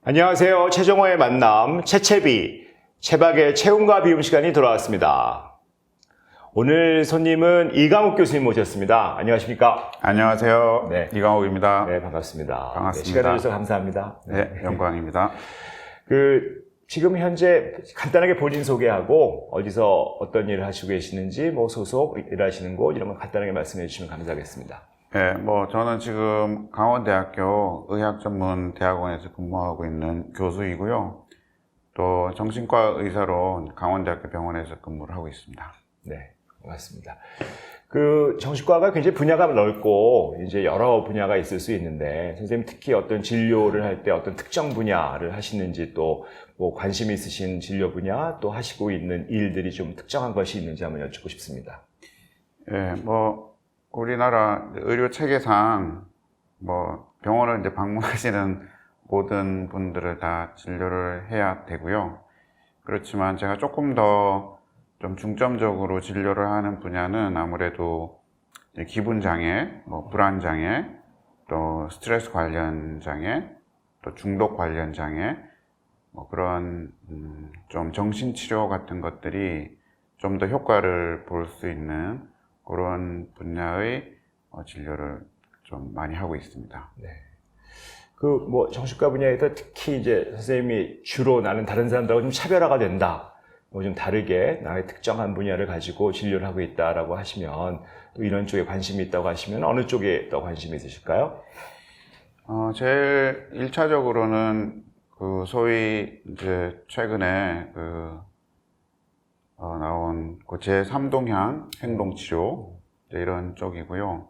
안녕하세요. 최정호의 만남, 채채비, 채박의 체온과 비움 시간이 돌아왔습니다. 오늘 손님은 이강욱 교수님 모셨습니다. 안녕하십니까? 안녕하세요. 네. 이강욱입니다. 네, 반갑습니다. 반갑습니다. 네, 시간 내주셔서 감사합니다. 네, 영광입니다. 지금 현재 간단하게 본인 소개하고 어디서 어떤 일을 하시고 계시는지, 소속, 일하시는 곳 이런 거 간단하게 말씀해 주시면 감사하겠습니다. 네, 저는 지금 강원대학교 의학전문대학원에서 근무하고 있는 교수이고요. 또 정신과 의사로 강원대학교 병원에서 근무를 하고 있습니다. 네, 고맙습니다. 정신과가 굉장히 분야가 넓고, 이제 여러 분야가 있을 수 있는데, 선생님 특히 어떤 진료를 할 때 어떤 특정 분야를 하시는지, 또 관심 있으신 진료 분야, 또 하시고 있는 일들이 좀 특정한 것이 있는지 한번 여쭙고 싶습니다. 네, 우리나라 의료 체계상, 병원을 이제 방문하시는 모든 분들을 다 진료를 해야 되고요. 그렇지만 제가 조금 더 좀 중점적으로 진료를 하는 분야는 아무래도 기분장애, 불안장애, 또 스트레스 관련 장애, 또 중독 관련 장애, 그런 좀 정신치료 같은 것들이 좀 더 효과를 볼 수 있는 그런 분야의 진료를 좀 많이 하고 있습니다. 네. 정신과 분야에서 특히 이제 선생님이 주로 나는 다른 사람들하고 좀 차별화가 된다. 좀 다르게 나의 특정한 분야를 가지고 진료를 하고 있다라고 하시면, 또 이런 쪽에 관심이 있다고 하시면 어느 쪽에 더 관심이 있으실까요? 제일 1차적으로는 소위 이제 최근에 나온 제3동향 행동치료 이런 쪽이고요.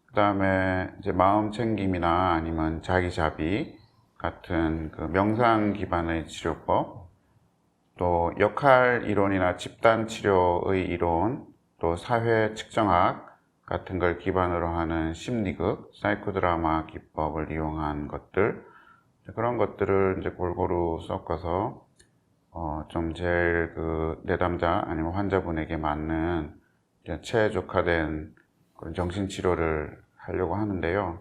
그 다음에 이제 마음 챙김이나 아니면 자기자비 같은 명상 기반의 치료법, 또 역할 이론이나 집단 치료의 이론, 또 사회 측정학 같은 걸 기반으로 하는 심리극, 사이코드라마 기법을 이용한 것들, 그런 것들을 이제 골고루 섞어서 좀 제일 내담자 아니면 환자분에게 맞는 이제 최적화된 그런 정신치료를 하려고 하는데요.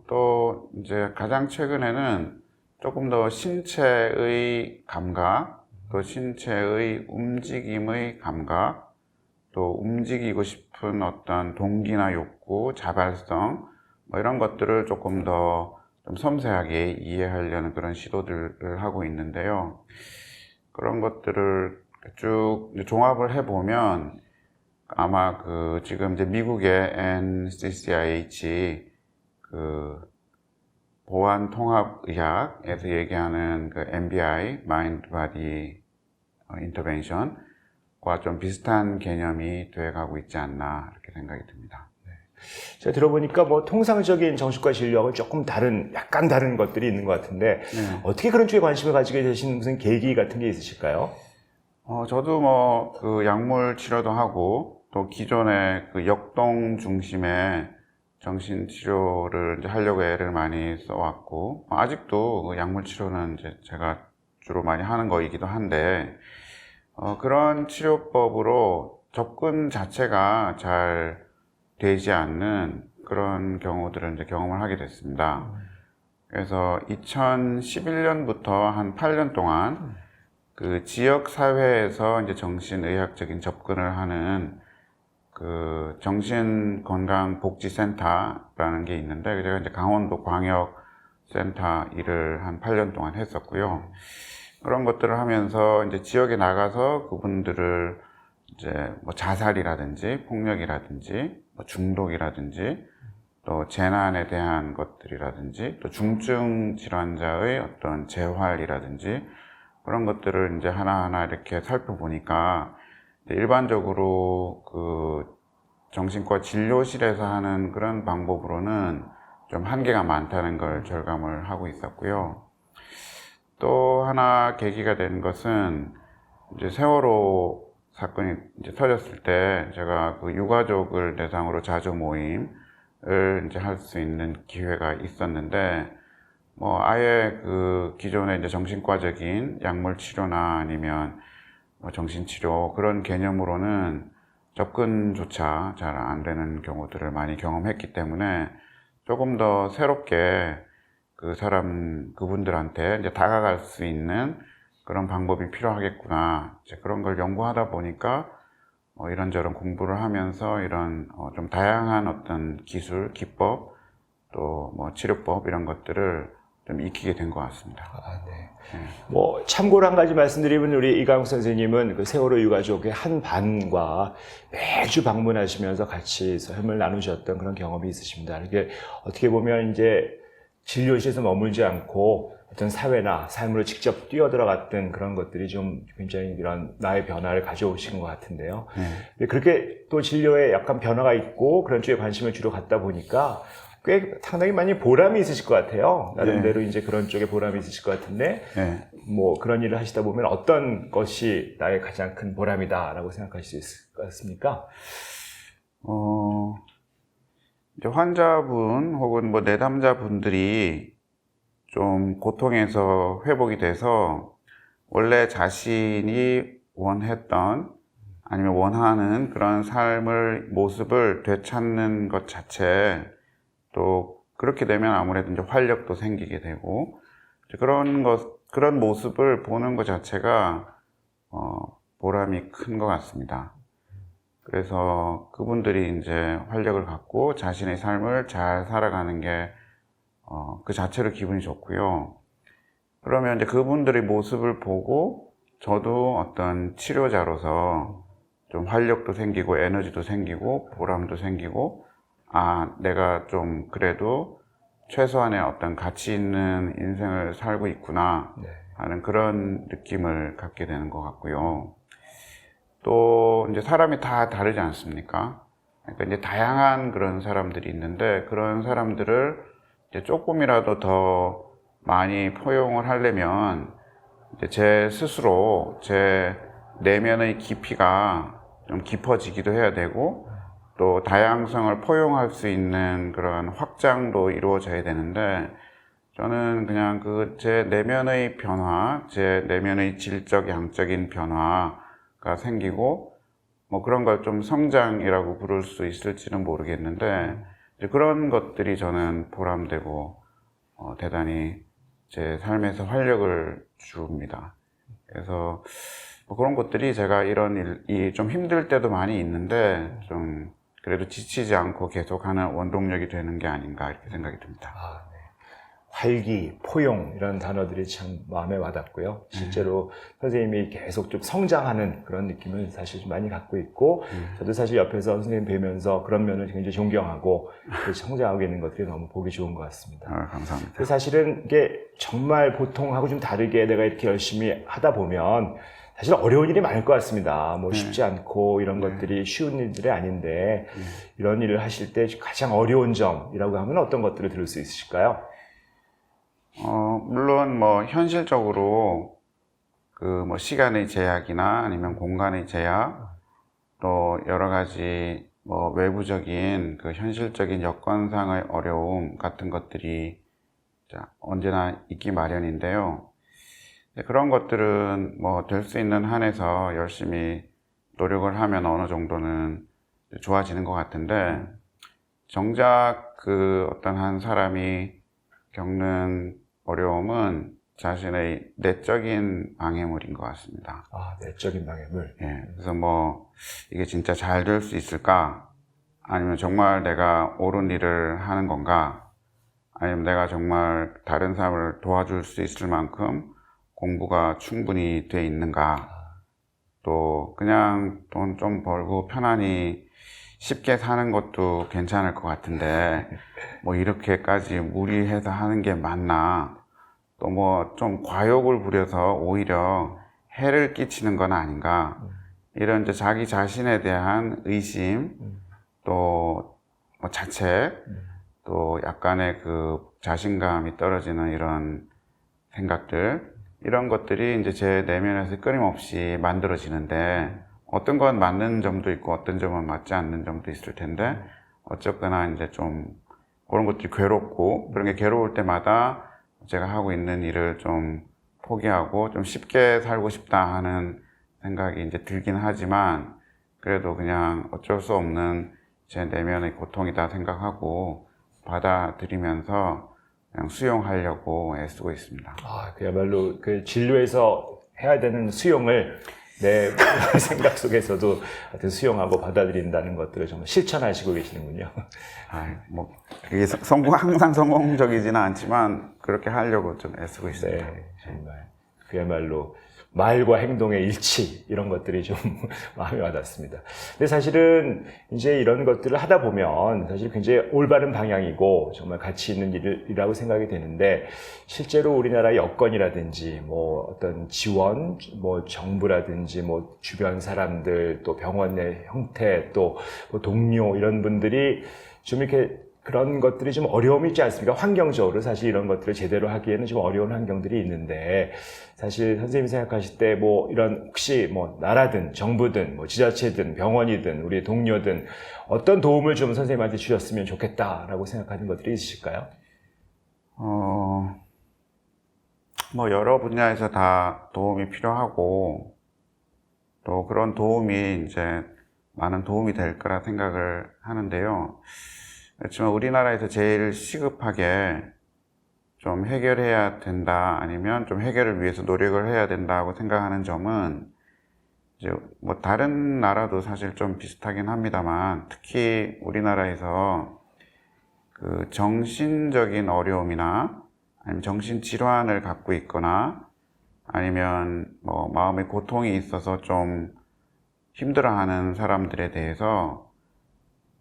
또 이제 가장 최근에는 조금 더 신체의 감각, 또 신체의 움직임의 감각, 또 움직이고 싶은 어떤 동기나 욕구, 자발성, 이런 것들을 조금 더 좀 섬세하게 이해하려는 그런 시도들을 하고 있는데요. 그런 것들을 쭉 종합을 해보면 아마 지금 이제 미국의 NCCIH 보안통합의학에서 얘기하는 MBI, Mind Body Intervention과 좀 비슷한 개념이 되어가고 있지 않나 이렇게 생각이 듭니다. 제가 들어보니까 통상적인 정신과 진료하고 조금 약간 다른 것들이 있는 것 같은데, 네. 어떻게 그런 쪽에 관심을 가지게 되신 무슨 계기 같은 게 있으실까요? 저도 약물 치료도 하고, 또 기존의 역동 중심의 정신치료를 이제 하려고 애를 많이 써왔고, 아직도 약물 치료는 이제 제가 주로 많이 하는 거이기도 한데, 그런 치료법으로 접근 자체가 잘 되지 않는 그런 경우들을 이제 경험을 하게 됐습니다. 그래서 2011년부터 한 8년 동안 지역 사회에서 이제 정신의학적인 접근을 하는 정신건강복지센터라는 게 있는데, 제가 이제 강원도 광역센터 일을 한 8년 동안 했었고요. 그런 것들을 하면서 이제 지역에 나가서 그분들을 이제 자살이라든지 폭력이라든지 중독이라든지 또 재난에 대한 것들이라든지 또 중증 질환자의 어떤 재활이라든지 그런 것들을 이제 하나하나 이렇게 살펴보니까 일반적으로 정신과 진료실에서 하는 그런 방법으로는 좀 한계가 많다는 걸 절감을 하고 있었고요. 또 하나 계기가 된 것은 이제 세월호 사건이 이제 터졌을 때 제가 유가족을 대상으로 자조 모임을 이제 할 수 있는 기회가 있었는데, 아예 기존의 이제 정신과적인 약물 치료나 아니면 정신치료 그런 개념으로는 접근조차 잘 안 되는 경우들을 많이 경험했기 때문에 조금 더 새롭게 그분들한테 이제 다가갈 수 있는 그런 방법이 필요하겠구나. 이제 그런 걸 연구하다 보니까 이런저런 공부를 하면서 이런 좀 다양한 어떤 기술, 기법, 또 뭐 치료법 이런 것들을 좀 익히게 된 것 같습니다. 아, 네. 뭐 참고로 한 가지 말씀드리면 우리 이강욱 선생님은 그 세월호 유가족의 한 반과 매주 방문하시면서 같이 삶을 나누셨던 그런 경험이 있으십니다. 이게 어떻게 보면 이제 진료실에서 머물지 않고 어떤 사회나 삶으로 직접 뛰어들어갔던 그런 것들이 좀 굉장히 이런 나의 변화를 가져오신 것 같은데요. 근데 그렇게 또 진료에 약간 변화가 있고 그런 쪽에 관심을 주로 갖다 보니까 꽤 상당히 많이 보람이 있으실 것 같아요. 나름대로 이제 그런 쪽에 보람이 있으실 것 같은데, 뭐 그런 일을 하시다 보면 어떤 것이 나의 가장 큰 보람이다라고 생각하실 수 있을 것 같습니까? 이제 환자분 혹은 뭐 내담자분들이 좀 고통에서 회복이 돼서 원래 자신이 원했던 아니면 원하는 그런 삶을 모습을 되찾는 것 자체, 또 그렇게 되면 아무래도 이제 활력도 생기게 되고 그런 모습을 보는 것 자체가 보람이 큰 것 같습니다. 그래서 그분들이 이제 활력을 갖고 자신의 삶을 잘 살아가는 게 그 자체로 기분이 좋고요. 그러면 이제 그분들의 모습을 보고 저도 어떤 치료자로서 좀 활력도 생기고 에너지도 생기고 보람도 생기고, 아, 내가 좀 그래도 최소한의 어떤 가치 있는 인생을 살고 있구나 하는 그런 느낌을 갖게 되는 것 같고요. 또 이제 사람이 다 다르지 않습니까? 그러니까 이제 다양한 그런 사람들이 있는데 그런 사람들을 이제 조금이라도 더 많이 포용을 하려면 이제 제 스스로 제 내면의 깊이가 좀 깊어지기도 해야 되고, 또 다양성을 포용할 수 있는 그런 확장도 이루어져야 되는데, 저는 그냥 제 내면의 변화, 제 내면의 질적, 양적인 변화가 생기고, 뭐 그런 걸 좀 성장이라고 부를 수 있을지는 모르겠는데, 이제 그런 것들이 저는 보람되고, 대단히 제 삶에서 활력을 줍니다. 그래서 뭐 그런 것들이 제가 이런 일이 좀 힘들 때도 많이 있는데, 좀 그래도 지치지 않고 계속하는 원동력이 되는 게 아닌가 이렇게 생각이 듭니다. 아, 네. 활기, 포용 이런 단어들이 참 마음에 와닿고요. 실제로 선생님이 계속 좀 성장하는 그런 느낌을 사실 좀 많이 갖고 있고, 저도 사실 옆에서 선생님 뵈면서 그런 면을 굉장히 존경하고 성장하고 있는 것들이 너무 보기 좋은 것 같습니다. 감사합니다. 사실은 이게 정말 보통하고 좀 다르게 내가 이렇게 열심히 하다 보면 사실 어려운 일이 많을 것 같습니다. 뭐 쉽지 않고 이런 것들이 쉬운 일들이 아닌데, 이런 일을 하실 때 가장 어려운 점이라고 하면 어떤 것들을 들을 수 있으실까요? 물론 뭐 현실적으로 뭐 시간의 제약이나 아니면 공간의 제약, 또 여러 가지 뭐 외부적인 그 현실적인 여건상의 어려움 같은 것들이 언제나 있기 마련인데요. 그런 것들은 뭐 될 수 있는 한에서 열심히 노력을 하면 어느 정도는 좋아지는 것 같은데, 정작 어떤 한 사람이 겪는 어려움은 자신의 내적인 방해물인 것 같습니다. 아, 내적인 방해물. 그래서 뭐 이게 진짜 잘 될 수 있을까? 아니면 정말 내가 옳은 일을 하는 건가? 아니면 내가 정말 다른 사람을 도와줄 수 있을 만큼 공부가 충분히 돼 있는가? 또 그냥 돈 좀 벌고 편안히 쉽게 사는 것도 괜찮을 것 같은데 뭐 이렇게까지 무리해서 하는 게 맞나? 또 뭐 좀 과욕을 부려서 오히려 해를 끼치는 건 아닌가? 이런 이제 자기 자신에 대한 의심, 또 뭐 자책, 또 약간의 자신감이 떨어지는 이런 생각들, 이런 것들이 이제 제 내면에서 끊임없이 만들어지는데, 어떤 건 맞는 점도 있고 어떤 점은 맞지 않는 점도 있을 텐데, 어쨌거나 이제 좀 그런 것들이 괴롭고, 그런 게 괴로울 때마다 제가 하고 있는 일을 좀 포기하고 좀 쉽게 살고 싶다 하는 생각이 이제 들긴 하지만, 그래도 그냥 어쩔 수 없는 제 내면의 고통이다 생각하고 받아들이면서 그냥 수용하려고 애쓰고 있습니다. 아, 그야말로 그 진료에서 해야 되는 수용을 내 생각 속에서도 하여튼 수용하고 받아들인다는 것들을 정말 실천하시고 계시는군요. 뭐 그게 항상 성공적이지는 않지만 그렇게 하려고 좀 애쓰고 있습니다. 네, 정말 그야말로 말과 행동의 일치 이런 것들이 좀 마음에 와닿습니다. 근데 사실은 이제 이런 것들을 하다 보면 사실 굉장히 올바른 방향이고 정말 가치 있는 일이라고 생각이 되는데 실제로 우리나라 여건이라든지 뭐 어떤 지원, 뭐 정부라든지 뭐 주변 사람들 또 병원의 형태 또 뭐 동료 이런 분들이 좀 이렇게 그런 것들이 좀 어려움이 있지 않습니까? 환경적으로 사실 이런 것들을 제대로 하기에는 좀 어려운 환경들이 있는데 사실 선생님이 생각하실 때 뭐 이런 혹시 뭐 나라든 정부든 뭐 지자체든 병원이든 우리 동료든 어떤 도움을 좀 선생님한테 주셨으면 좋겠다라고 생각하는 것들이 있으실까요? 뭐 여러 분야에서 다 도움이 필요하고 또 그런 도움이 이제 많은 도움이 될 거라 생각을 하는데요. 그렇지만 우리나라에서 제일 시급하게 좀 해결해야 된다, 아니면 좀 해결을 위해서 노력을 해야 된다고 생각하는 점은 이제 뭐 다른 나라도 사실 좀 비슷하긴 합니다만 특히 우리나라에서 그 정신적인 어려움이나 아니면 정신 질환을 갖고 있거나 아니면 뭐 마음의 고통이 있어서 좀 힘들어하는 사람들에 대해서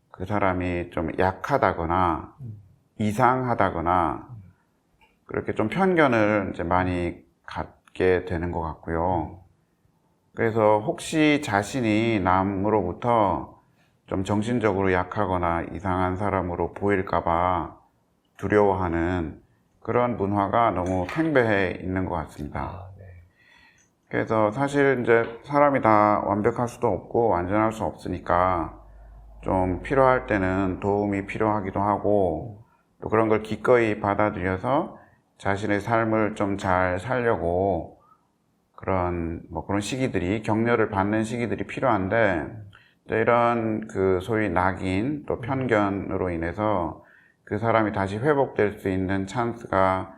그 사람이 좀 약하다거나 이상하다거나 그렇게 좀 편견을 이제 많이 갖게 되는 것 같고요. 그래서 혹시 자신이 남으로부터 좀 정신적으로 약하거나 이상한 사람으로 보일까봐 두려워하는 그런 문화가 너무 팽배해 있는 것 같습니다. 그래서 사실 이제 사람이 다 완벽할 수도 없고 완전할 수 없으니까 좀 필요할 때는 도움이 필요하기도 하고 또 그런 걸 기꺼이 받아들여서 자신의 삶을 좀 잘 살려고 그런 시기들이, 격려를 받는 시기들이 필요한데 이런 그 소위 낙인 또 편견으로 인해서 그 사람이 다시 회복될 수 있는 찬스가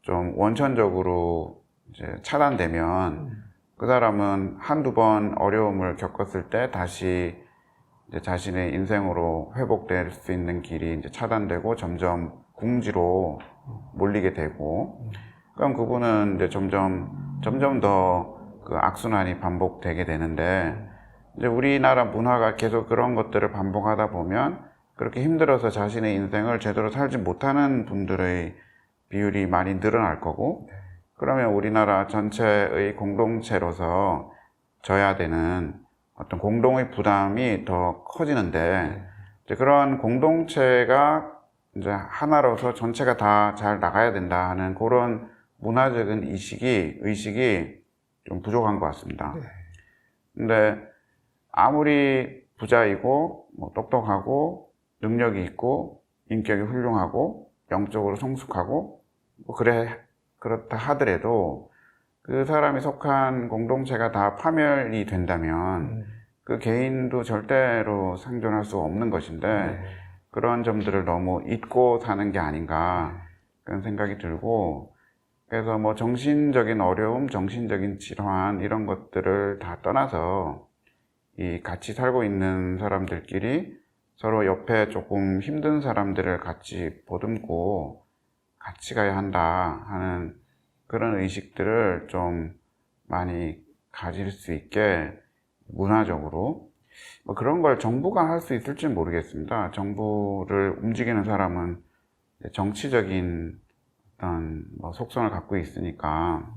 좀 원천적으로 이제 차단되면 그 사람은 한두 번 어려움을 겪었을 때 다시 이제 자신의 인생으로 회복될 수 있는 길이 이제 차단되고 점점 궁지로 몰리게 되고, 그럼 그분은 이제 점점 더 그 악순환이 반복되게 되는데, 이제 우리나라 문화가 계속 그런 것들을 반복하다 보면 그렇게 힘들어서 자신의 인생을 제대로 살지 못하는 분들의 비율이 많이 늘어날 거고, 그러면 우리나라 전체의 공동체로서 져야 되는 어떤 공동의 부담이 더 커지는데, 이제 그런 공동체가 이제 하나로서 전체가 다 잘 나가야 된다 하는 그런 문화적인 의식이 좀 부족한 것 같습니다. 근데 아무리 부자이고 뭐 똑똑하고 능력이 있고 인격이 훌륭하고 영적으로 성숙하고 그렇다 하더라도 그 사람이 속한 공동체가 다 파멸이 된다면 그 개인도 절대로 생존할 수 없는 것인데 그런 점들을 너무 잊고 사는 게 아닌가 그런 생각이 들고, 그래서 뭐 정신적인 어려움, 정신적인 질환 이런 것들을 다 떠나서 이 같이 살고 있는 사람들끼리 서로 옆에 조금 힘든 사람들을 같이 보듬고 같이 가야 한다 하는 그런 의식들을 좀 많이 가질 수 있게 문화적으로 뭐 그런 걸 정부가 할 수 있을지 모르겠습니다. 정부를 움직이는 사람은 정치적인 어떤 뭐 속성을 갖고 있으니까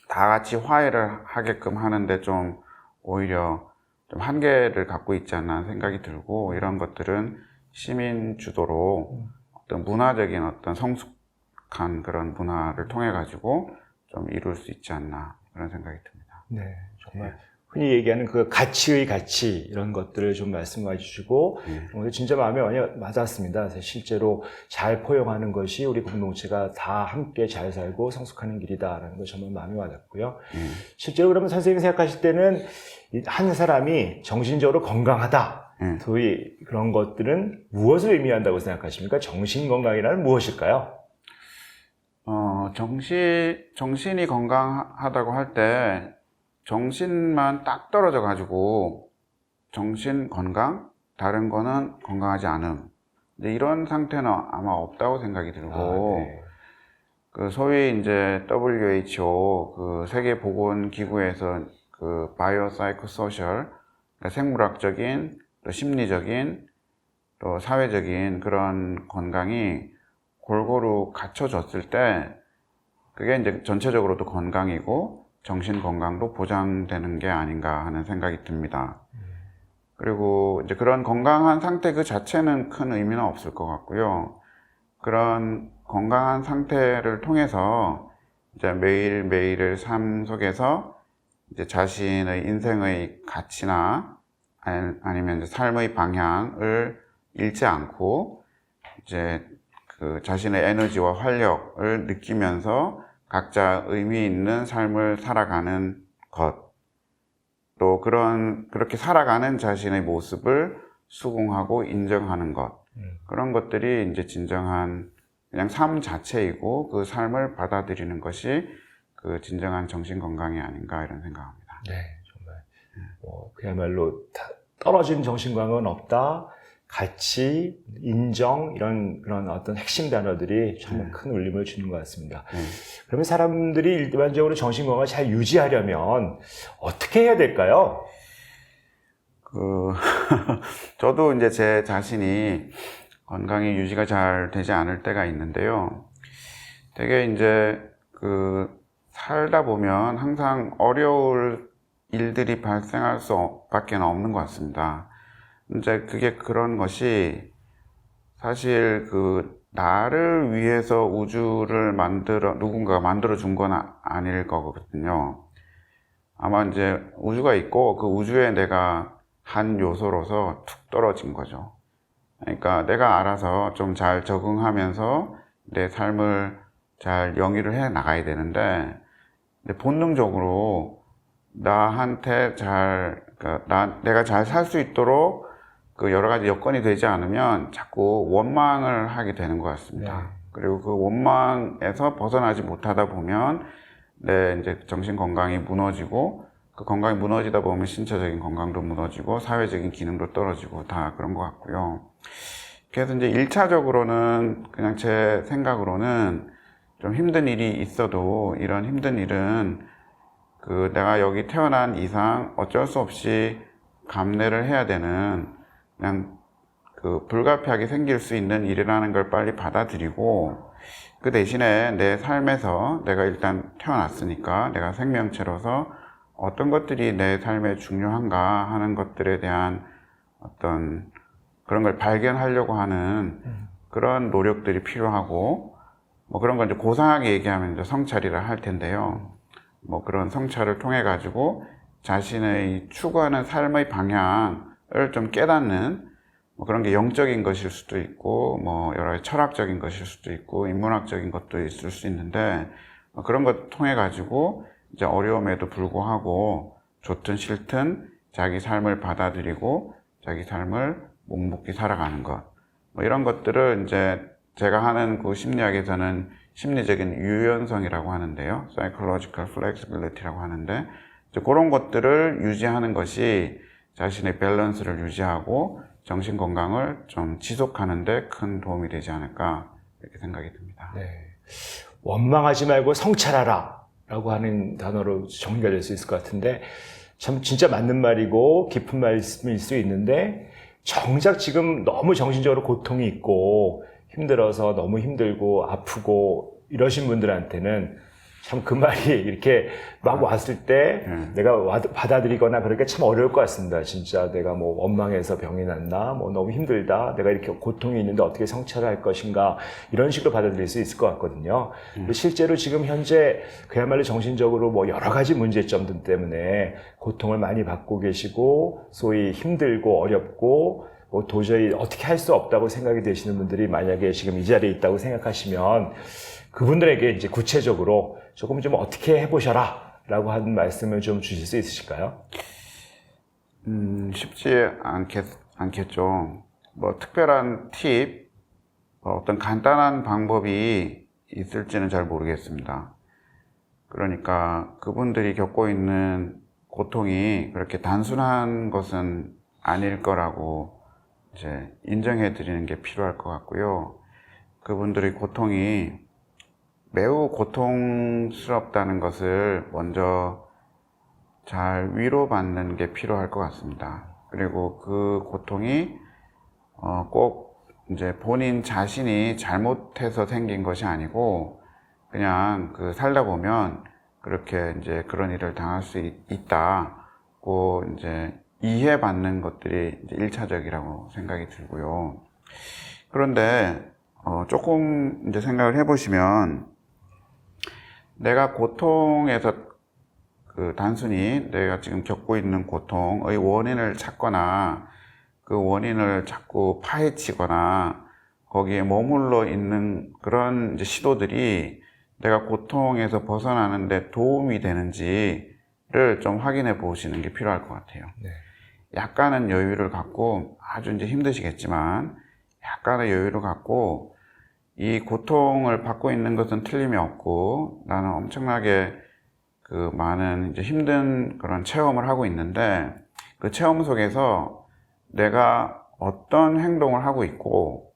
다 같이 화해를 하게끔 하는데 좀 오히려 좀 한계를 갖고 있지 않나 생각이 들고, 이런 것들은 시민 주도로 어떤 문화적인 어떤 성숙한 그런 문화를 통해 가지고 좀 이룰 수 있지 않나 그런 생각이 듭니다. 네, 정말 흔히 얘기하는 그 가치의 가치 이런 것들을 좀 말씀해 주시고 오늘 진짜 마음에 많이 와닿았습니다. 실제로 잘 포용하는 것이 우리 공동체가 다 함께 잘 살고 성숙하는 길이다라는 거 정말 마음에 와닿고요. 실제로 그러면 선생님이 생각하실 때는 한 사람이 정신적으로 건강하다, 소위 그런 것들은 무엇을 의미한다고 생각하십니까? 정신 건강이란 무엇일까요? 정신이 건강하다고 할 때 정신만 딱 떨어져 가지고 정신 건강, 다른 거는 건강하지 않음. 근데 이런 상태는 아마 없다고 생각이 들고, 네. 그 소위 이제 WHO, 그 세계보건기구에서 그 바이오사이코소셜, 그러니까 생물학적인, 또 심리적인, 또 사회적인 그런 건강이 골고루 갖춰졌을 때, 그게 이제 전체적으로도 건강이고, 정신 건강도 보장되는 게 아닌가 하는 생각이 듭니다. 그리고 이제 그런 건강한 상태 그 자체는 큰 의미는 없을 것 같고요. 그런 건강한 상태를 통해서 이제 매일매일의 삶 속에서 이제 자신의 인생의 가치나 아니면 이제 삶의 방향을 잃지 않고 이제 그 자신의 에너지와 활력을 느끼면서 각자 의미 있는 삶을 살아가는 것, 또 그렇게 살아가는 자신의 모습을 수긍하고 인정하는 것, 그런 것들이 이제 진정한 그냥 삶 자체이고 그 삶을 받아들이는 것이 그 진정한 정신 건강이 아닌가 이런 생각합니다. 네, 정말 그야말로 떨어진 정신 건강은 없다. 가치, 인정 이런 그런 어떤 핵심 단어들이 정말 큰 울림을 주는 것 같습니다. 그러면 사람들이 일반적으로 정신 건강을 잘 유지하려면 어떻게 해야 될까요? 저도 이제 제 자신이 건강이 유지가 잘 되지 않을 때가 있는데요. 되게 이제 살다 보면 항상 어려울 일들이 발생할 수밖에 없는 것 같습니다. 이제 그게 그런 것이 사실 나를 위해서 우주를 누군가가 만들어 준 건 아닐 거거든요. 아마 이제 우주가 있고 그 우주에 내가 한 요소로서 툭 떨어진 거죠. 그러니까 내가 알아서 좀 잘 적응하면서 내 삶을 잘 영위를 해 나가야 되는데, 본능적으로 나한테 내가 잘 살 수 있도록 그 여러 가지 여건이 되지 않으면 자꾸 원망을 하게 되는 것 같습니다. 네. 그리고 그 원망에서 벗어나지 못하다 보면 내 이제 정신 건강이 무너지고, 그 건강이 무너지다 보면 신체적인 건강도 무너지고 사회적인 기능도 떨어지고 다 그런 것 같고요. 그래서 이제 1차적으로는 그냥 제 생각으로는 좀 힘든 일이 있어도 이런 힘든 일은 내가 여기 태어난 이상 어쩔 수 없이 감내를 해야 되는, 그냥 불가피하게 생길 수 있는 일이라는 걸 빨리 받아들이고, 그 대신에 내 삶에서 내가 일단 태어났으니까 내가 생명체로서 어떤 것들이 내 삶에 중요한가 하는 것들에 대한 어떤 그런 걸 발견하려고 하는 그런 노력들이 필요하고, 그런 걸 이제 고상하게 얘기하면 이제 성찰이라 할 텐데요. 그런 성찰을 통해 가지고 자신의 추구하는 삶의 방향을 좀 깨닫는, 그런 게 영적인 것일 수도 있고, 여러 가지 철학적인 것일 수도 있고, 인문학적인 것도 있을 수 있는데, 그런 것 통해 가지고 이제 어려움에도 불구하고 좋든 싫든 자기 삶을 받아들이고 자기 삶을 묵묵히 살아가는 것, 이런 것들을 이제 제가 하는 그 심리학에서는 심리적인 유연성이라고 하는데요. psychological flexibility라고 하는데, 이제 그런 것들을 유지하는 것이 자신의 밸런스를 유지하고 정신 건강을 좀 지속하는 데 큰 도움이 되지 않을까 이렇게 생각이 듭니다. 네. 원망하지 말고 성찰하라 라고 하는 단어로 정리가 될 수 있을 것 같은데, 참 진짜 맞는 말이고 깊은 말씀일 수 있는데, 정작 지금 너무 정신적으로 고통이 있고 힘들어서 너무 힘들고 아프고 이러신 분들한테는 참 그 말이 이렇게 막 왔을 때 내가 받아들이거나 그렇게 참 어려울 것 같습니다. 진짜 내가 원망해서 병이 났나, 너무 힘들다, 내가 이렇게 고통이 있는데 어떻게 성찰을 할 것인가, 이런 식으로 받아들일 수 있을 것 같거든요. 실제로 지금 현재 그야말로 정신적으로 여러 가지 문제점들 때문에 고통을 많이 받고 계시고, 소위 힘들고 어렵고 도저히 어떻게 할 수 없다고 생각이 되시는 분들이 만약에 지금 이 자리에 있다고 생각하시면, 그분들에게 이제 구체적으로 조금 좀 어떻게 해보셔라 라고 하는 말씀을 좀 주실 수 있으실까요? 쉽지 않겠죠. 특별한 팁, 어떤 간단한 방법이 있을지는 잘 모르겠습니다. 그러니까 그분들이 겪고 있는 고통이 그렇게 단순한 것은 아닐 거라고 이제 인정해 드리는 게 필요할 것 같고요. 그분들의 고통이 매우 고통스럽다는 것을 먼저 잘 위로받는 게 필요할 것 같습니다. 그리고 그 고통이 꼭 이제 본인 자신이 잘못해서 생긴 것이 아니고 그냥 살다 보면 그렇게 이제 그런 일을 당할 수 있다고 이제 이해받는 것들이 이제 1차적이라고 생각이 들고요. 그런데 조금 이제 생각을 해보시면 내가 고통에서 단순히 내가 지금 겪고 있는 고통의 원인을 찾거나 그 원인을 자꾸 파헤치거나 거기에 머물러 있는 그런 이제 시도들이 내가 고통에서 벗어나는데 도움이 되는지를 좀 확인해 보시는 게 필요할 것 같아요. 네. 약간은 여유를 갖고 아주 이제 힘드시겠지만 약간의 여유를 갖고 이 고통을 받고 있는 것은 틀림이 없고 나는 엄청나게 많은 이제 힘든 그런 체험을 하고 있는데 그 체험 속에서 내가 어떤 행동을 하고 있고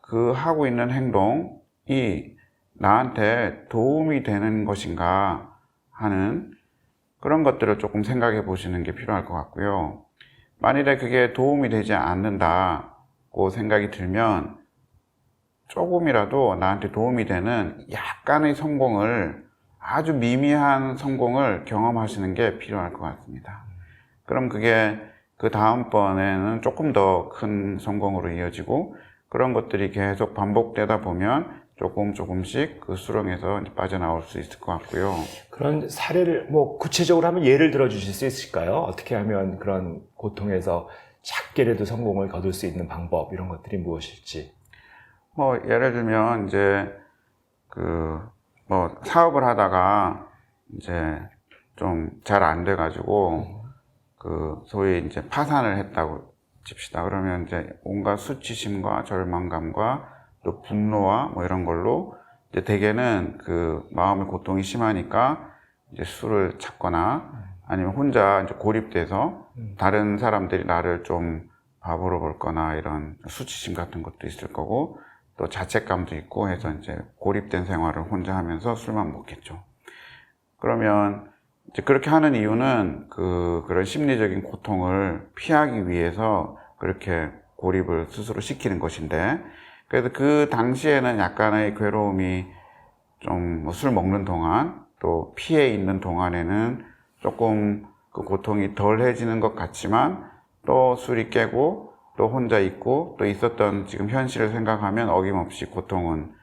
그 하고 있는 행동이 나한테 도움이 되는 것인가 하는 그런 것들을 조금 생각해 보시는 게 필요할 것 같고요. 만일에 그게 도움이 되지 않는다고 생각이 들면 조금이라도 나한테 도움이 되는 약간의 성공을 아주 미미한 성공을 경험하시는 게 필요할 것 같습니다. 그럼 그게 그 다음번에는 조금 더 큰 성공으로 이어지고 그런 것들이 계속 반복되다 보면 조금씩 그 수렁에서 빠져나올 수 있을 것 같고요. 그런 사례를 구체적으로 한번 예를 들어 주실 수 있을까요? 어떻게 하면 그런 고통에서 작게라도 성공을 거둘 수 있는 방법 이런 것들이 무엇일지. 예를 들면 이제 사업을 하다가 이제 좀 잘 안 돼가지고 소위 이제 파산을 했다고 칩시다. 그러면 이제 온갖 수치심과 절망감과 또 분노와 이런 걸로 이제 대개는 마음의 고통이 심하니까 이제 술을 찾거나 아니면 혼자 이제 고립돼서 다른 사람들이 나를 좀 바보로 볼 거나 이런 수치심 같은 것도 있을 거고 또 자책감도 있고 해서 이제 고립된 생활을 혼자 하면서 술만 먹겠죠. 그러면 이제 그렇게 하는 이유는 그런 심리적인 고통을 피하기 위해서 그렇게 고립을 스스로 시키는 것인데 그래서 그 당시에는 약간의 괴로움이 좀 술 먹는 동안 또 피해 있는 동안에는 조금 그 고통이 덜해지는 것 같지만 또 술이 깨고 또 혼자 있고 또 있었던 지금 현실을 생각하면 어김없이 고통은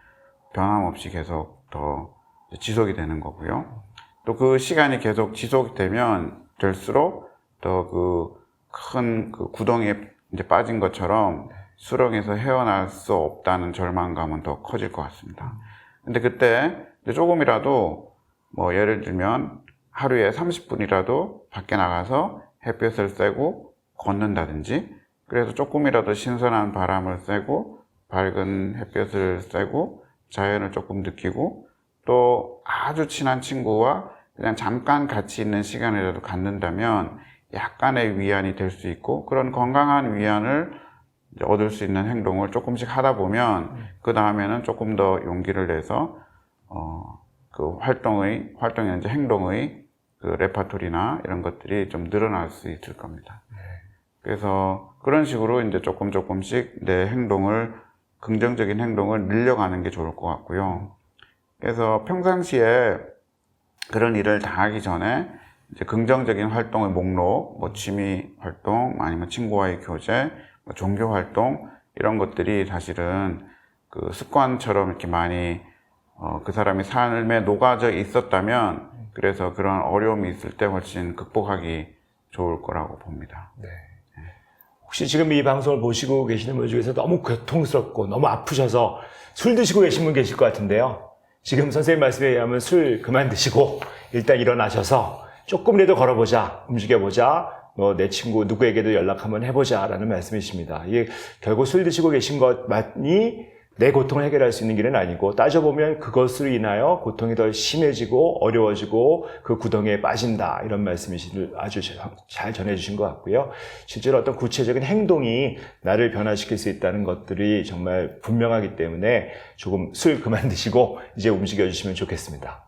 변함없이 계속 더 지속이 되는 거고요. 또 그 시간이 계속 지속되면 될수록 더 큰 구덩이에 이제 빠진 것처럼 수렁에서 헤어날 수 없다는 절망감은 더 커질 것 같습니다. 근데 그때 조금이라도 예를 들면 하루에 30분이라도 밖에 나가서 햇볕을 쐬고 걷는다든지 그래서 조금이라도 신선한 바람을 쐬고 밝은 햇볕을 쐬고 자연을 조금 느끼고 또 아주 친한 친구와 그냥 잠깐 같이 있는 시간이라도 갖는다면 약간의 위안이 될 수 있고 그런 건강한 위안을 얻을 수 있는 행동을 조금씩 하다 보면 그 다음에는 조금 더 용기를 내서 활동의 행동의 레파토리나 이런 것들이 좀 늘어날 수 있을 겁니다. 그래서 그런 식으로 이제 조금씩 내 긍정적인 행동을 늘려가는 게 좋을 것 같고요. 그래서 평상시에 그런 일을 다 하기 전에 이제 긍정적인 활동의 목록, 취미 활동, 아니면 친구와의 교제, 종교 활동, 이런 것들이 사실은 습관처럼 이렇게 많이, 그 사람의 삶에 녹아져 있었다면, 그래서 그런 어려움이 있을 때 훨씬 극복하기 좋을 거라고 봅니다. 네. 혹시 지금 이 방송을 보시고 계시는 분 중에서 너무 고통스럽고 너무 아프셔서 술 드시고 계신 분 계실 것 같은데요. 지금 선생님 말씀에 의하면 술 그만 드시고 일단 일어나셔서 조금이라도 걸어보자, 움직여보자, 내 친구 누구에게도 연락 한번 해보자 라는 말씀이십니다. 이게 결국 술 드시고 계신 것만이 내 고통을 해결할 수 있는 길은 아니고 따져보면 그것으로 인하여 고통이 더 심해지고 어려워지고 그 구덩이에 빠진다 이런 말씀이신 아주 잘 전해주신 것 같고요. 실제로 어떤 구체적인 행동이 나를 변화시킬 수 있다는 것들이 정말 분명하기 때문에 조금 술 그만 드시고 이제 움직여 주시면 좋겠습니다.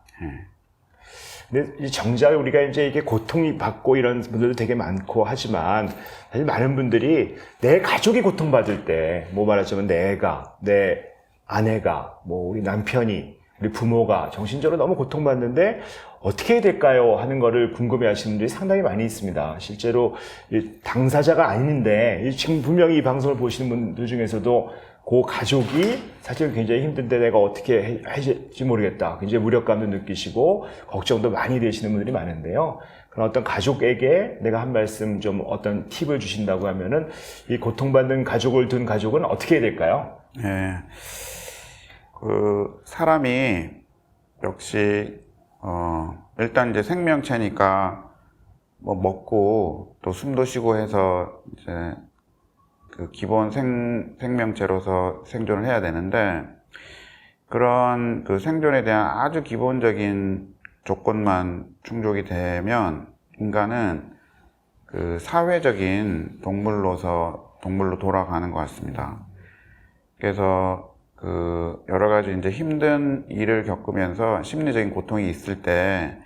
근데 정작 우리가 이제 이게 고통이 받고 이런 분들도 되게 많고 하지만 사실 많은 분들이 내 가족이 고통받을 때, 뭐 말하자면 내 애가, 내 아내가, 뭐 우리 남편이, 우리 부모가 정신적으로 너무 고통받는데 어떻게 해야 될까요? 하는 거를 궁금해 하시는 분들이 상당히 많이 있습니다. 실제로 당사자가 아닌데 지금 분명히 이 방송을 보시는 분들 중에서도 그 가족이 사실 굉장히 힘든데 내가 어떻게 해야지 모르겠다. 굉장히 무력감도 느끼시고 걱정도 많이 되시는 분들이 많은데요. 그런 어떤 가족에게 내가 한 말씀 좀 어떤 팁을 주신다고 하면은 이 고통받는 가족을 둔 가족은 어떻게 해야 될까요? 네. 사람이 역시, 일단 이제 생명체니까 뭐 먹고 또 숨도 쉬고 해서 이제 그 기본 생명체로서 생존을 해야 되는데 그런 그 생존에 대한 아주 기본적인 조건만 충족이 되면 인간은 그 사회적인 동물로 돌아가는 것 같습니다. 그래서 그 여러 가지 이제 힘든 일을 겪으면서 심리적인 고통이 있을 때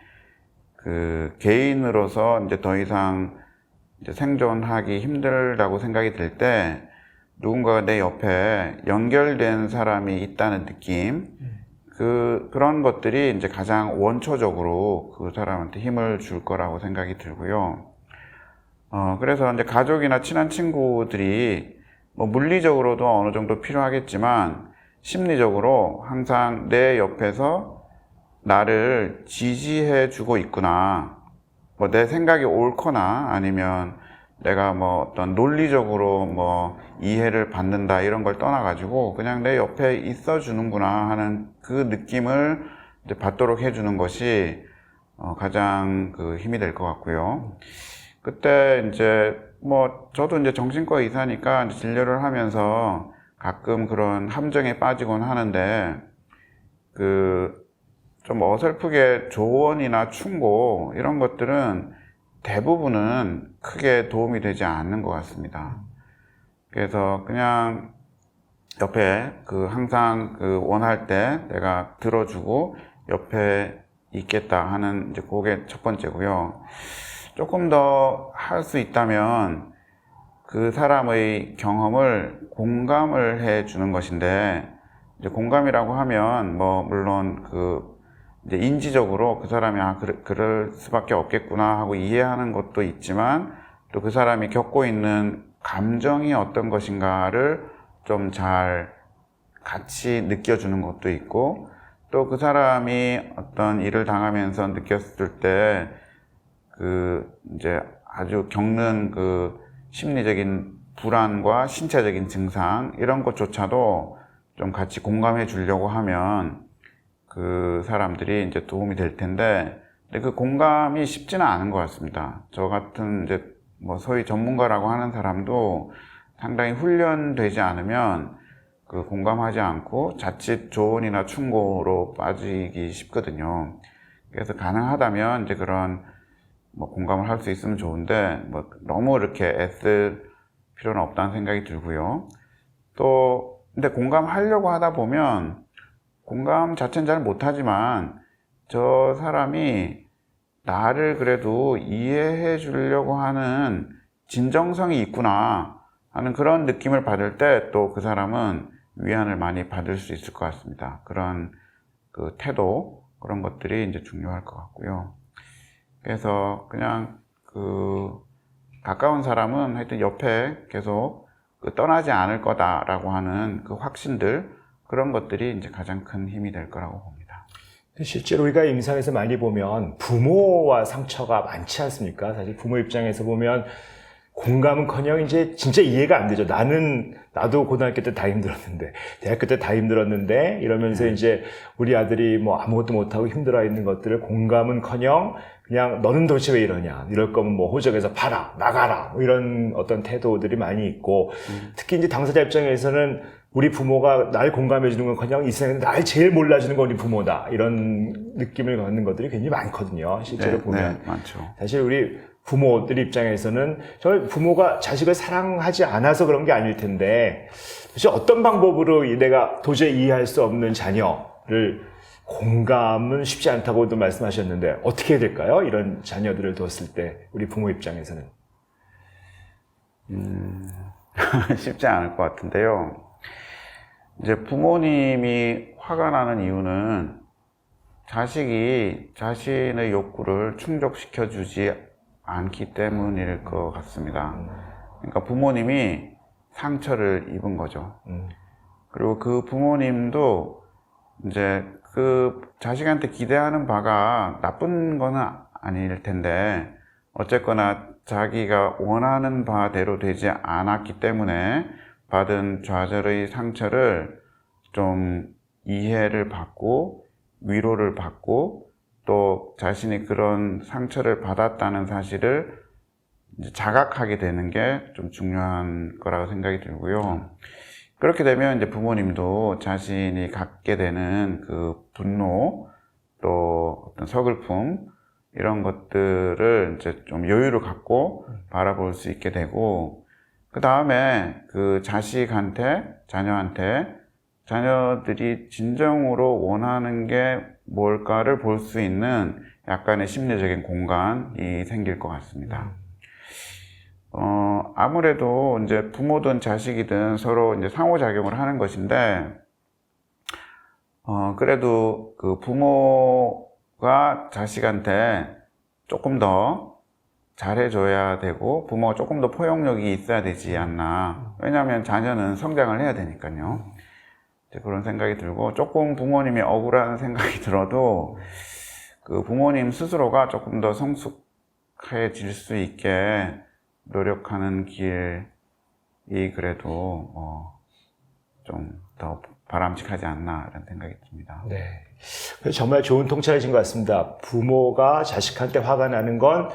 그 개인으로서 이제 더 이상 이제 생존하기 힘들다고 생각이 들 때 누군가가 내 옆에 연결된 사람이 있다는 느낌, 그런 것들이 이제 가장 원초적으로 그 사람한테 힘을 줄 거라고 생각이 들고요. 그래서 이제 가족이나 친한 친구들이 뭐 물리적으로도 어느 정도 필요하겠지만 심리적으로 항상 내 옆에서 나를 지지해 주고 있구나. 뭐 내 생각이 옳거나 아니면 내가 뭐 어떤 논리적으로 뭐 이해를 받는다 이런 걸 떠나가지고 그냥 내 옆에 있어 주는구나 하는 그 느낌을 이제 받도록 해주는 것이 가장 그 힘이 될 것 같고요. 그때 이제 뭐 저도 이제 정신과 의사니까 이제 진료를 하면서 가끔 그런 함정에 빠지곤 하는데 그 좀 어설프게 조언이나 충고 이런 것들은 대부분은 크게 도움이 되지 않는 것 같습니다. 그래서 그냥 옆에 그 항상 그 원할 때 내가 들어주고 옆에 있겠다 하는 이제 그게 첫 번째고요. 조금 더 할 수 있다면 그 사람의 경험을 공감을 해 주는 것인데 이제 공감이라고 하면 뭐 물론 그 이제 인지적으로 그 사람이 그럴 수밖에 없겠구나 하고 이해하는 것도 있지만 또 그 사람이 겪고 있는 감정이 어떤 것인가를 좀 잘 같이 느껴주는 것도 있고 또 그 사람이 어떤 일을 당하면서 느꼈을 때 그 이제 아주 겪는 그 심리적인 불안과 신체적인 증상 이런 것조차도 좀 같이 공감해 주려고 하면 그 사람들이 이제 도움이 될 텐데, 근데 그 공감이 쉽지는 않은 것 같습니다. 저 같은 이제 뭐 소위 전문가라고 하는 사람도 상당히 훈련되지 않으면 그 공감하지 않고 자칫 조언이나 충고로 빠지기 쉽거든요. 그래서 가능하다면 이제 그런 뭐 공감을 할 수 있으면 좋은데 뭐 너무 이렇게 애쓸 필요는 없다는 생각이 들고요. 또 근데 공감하려고 하다 보면 공감 자체는 잘 못하지만 저 사람이 나를 그래도 이해해 주려고 하는 진정성이 있구나 하는 그런 느낌을 받을 때 또 그 사람은 위안을 많이 받을 수 있을 것 같습니다. 그런 그 태도 그런 것들이 이제 중요할 것 같고요. 그래서 그냥 그 가까운 사람은 하여튼 옆에 계속 그 떠나지 않을 거다라고 하는 그 확신들 그런 것들이 이제 가장 큰 힘이 될 거라고 봅니다. 실제로 우리가 임상에서 많이 보면 부모와 상처가 많지 않습니까? 사실 부모 입장에서 보면 공감은커녕 이제 진짜 이해가 안 되죠. 나도 고등학교 때 다 힘들었는데, 대학교 때 다 힘들었는데, 이러면서 이제 우리 아들이 뭐 아무것도 못하고 힘들어 있는 것들을 공감은커녕 그냥 너는 도대체 왜 이러냐. 이럴 거면 뭐 호적에서 팔아, 나가라. 뭐 이런 어떤 태도들이 많이 있고, 특히 이제 당사자 입장에서는 우리 부모가 날 공감해 주는 건커녕 이 세상에서 날 제일 몰라주는 건 우리 부모다. 이런 느낌을 갖는 것들이 굉장히 많거든요. 실제로 보면. 많죠. 사실 우리 부모들 입장에서는 저 부모가 자식을 사랑하지 않아서 그런 게 아닐 텐데 도대체 어떤 방법으로 내가 도저히 이해할 수 없는 자녀를 공감은 쉽지 않다고도 말씀하셨는데 어떻게 해야 될까요? 이런 자녀들을 뒀을 때 우리 부모 입장에서는. 쉽지 않을 것 같은데요. 이제 부모님이 화가 나는 이유는 자식이 자신의 욕구를 충족시켜 주지 않기 때문일 것 같습니다. 그러니까 부모님이 상처를 입은 거죠. 그리고 그 부모님도 이제 그 자식한테 기대하는 바가 나쁜 거는 아닐 텐데 어쨌거나 자기가 원하는 바대로 되지 않았기 때문에 받은 좌절의 상처를 좀 이해를 받고 위로를 받고 또 자신이 그런 상처를 받았다는 사실을 이제 자각하게 되는 게 좀 중요한 거라고 생각이 들고요. 그렇게 되면 이제 부모님도 자신이 갖게 되는 그 분노 또 어떤 서글픔 이런 것들을 이제 좀 여유를 갖고 바라볼 수 있게 되고 그 다음에 그 자녀들이 진정으로 원하는 게 뭘까를 볼 수 있는 약간의 심리적인 공간이 생길 것 같습니다. 아무래도 이제 부모든 자식이든 서로 이제 상호작용을 하는 것인데, 그래도 그 부모가 자식한테 조금 더 잘해줘야 되고, 부모가 조금 더 포용력이 있어야 되지 않나. 왜냐하면 자녀는 성장을 해야 되니까요. 이제 그런 생각이 들고, 조금 부모님이 억울한 생각이 들어도, 그 부모님 스스로가 조금 더 성숙해질 수 있게 노력하는 길이 그래도 좀 더 바람직하지 않나 이런 생각이 듭니다. 네, 그래서 정말 좋은 통찰이신 것 같습니다. 부모가 자식한테 화가 나는 건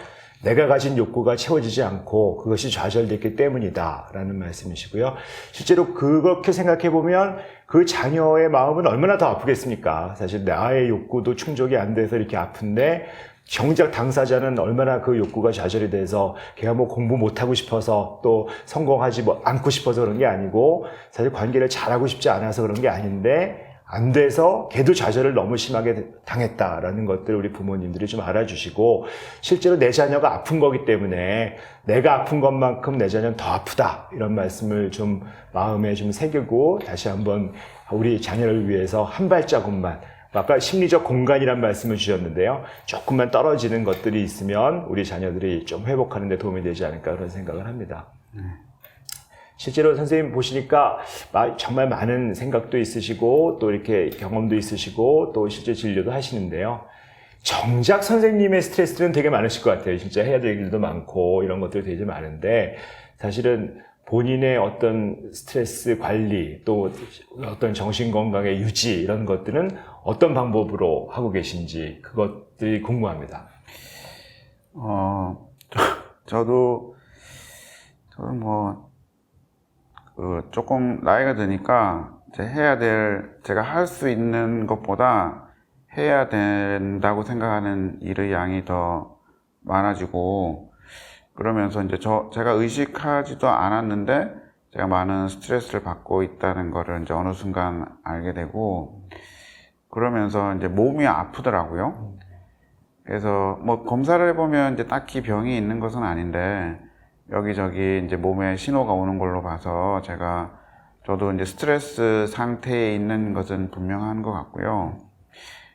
내가 가진 욕구가 채워지지 않고 그것이 좌절됐기 때문이다 라는 말씀이시고요. 실제로 그렇게 생각해 보면 그 자녀의 마음은 얼마나 더 아프겠습니까? 사실 나의 욕구도 충족이 안 돼서 이렇게 아픈데 정작 당사자는 얼마나 그 욕구가 좌절이 돼서 걔가 뭐 공부 못하고 싶어서 또 성공하지 않고 싶어서 그런 게 아니고 사실 관계를 잘하고 싶지 않아서 그런 게 아닌데 안 돼서 걔도 좌절을 너무 심하게 당했다라는 것들을 우리 부모님들이 좀 알아주시고 실제로 내 자녀가 아픈 거기 때문에 내가 아픈 것만큼 내 자녀는 더 아프다 이런 말씀을 좀 마음에 좀 새기고 다시 한번 우리 자녀를 위해서 한 발자국만 아까 심리적 공간이란 말씀을 주셨는데요. 조금만 떨어지는 것들이 있으면 우리 자녀들이 좀 회복하는 데 도움이 되지 않을까 그런 생각을 합니다. 실제로 선생님 보시니까 정말 많은 생각도 있으시고 또 이렇게 경험도 있으시고 또 실제 진료도 하시는데요. 정작 선생님의 스트레스는 되게 많으실 것 같아요. 진짜 해야 될 일도 많고 이런 것들이 되게 많은데 사실은 본인의 어떤 스트레스 관리 또 어떤 정신건강의 유지 이런 것들은 어떤 방법으로 하고 계신지 그것들이 궁금합니다. 저도 조금 나이가 드니까 제가 할 수 있는 것보다 해야 된다고 생각하는 일의 양이 더 많아지고 그러면서 이제 제가 의식하지도 않았는데 제가 많은 스트레스를 받고 있다는 거를 이제 어느 순간 알게 되고 그러면서 이제 몸이 아프더라고요. 그래서 뭐 검사를 해보면 이제 딱히 병이 있는 것은 아닌데 여기저기 이제 몸에 신호가 오는 걸로 봐서 저도 이제 스트레스 상태에 있는 것은 분명한 것 같고요.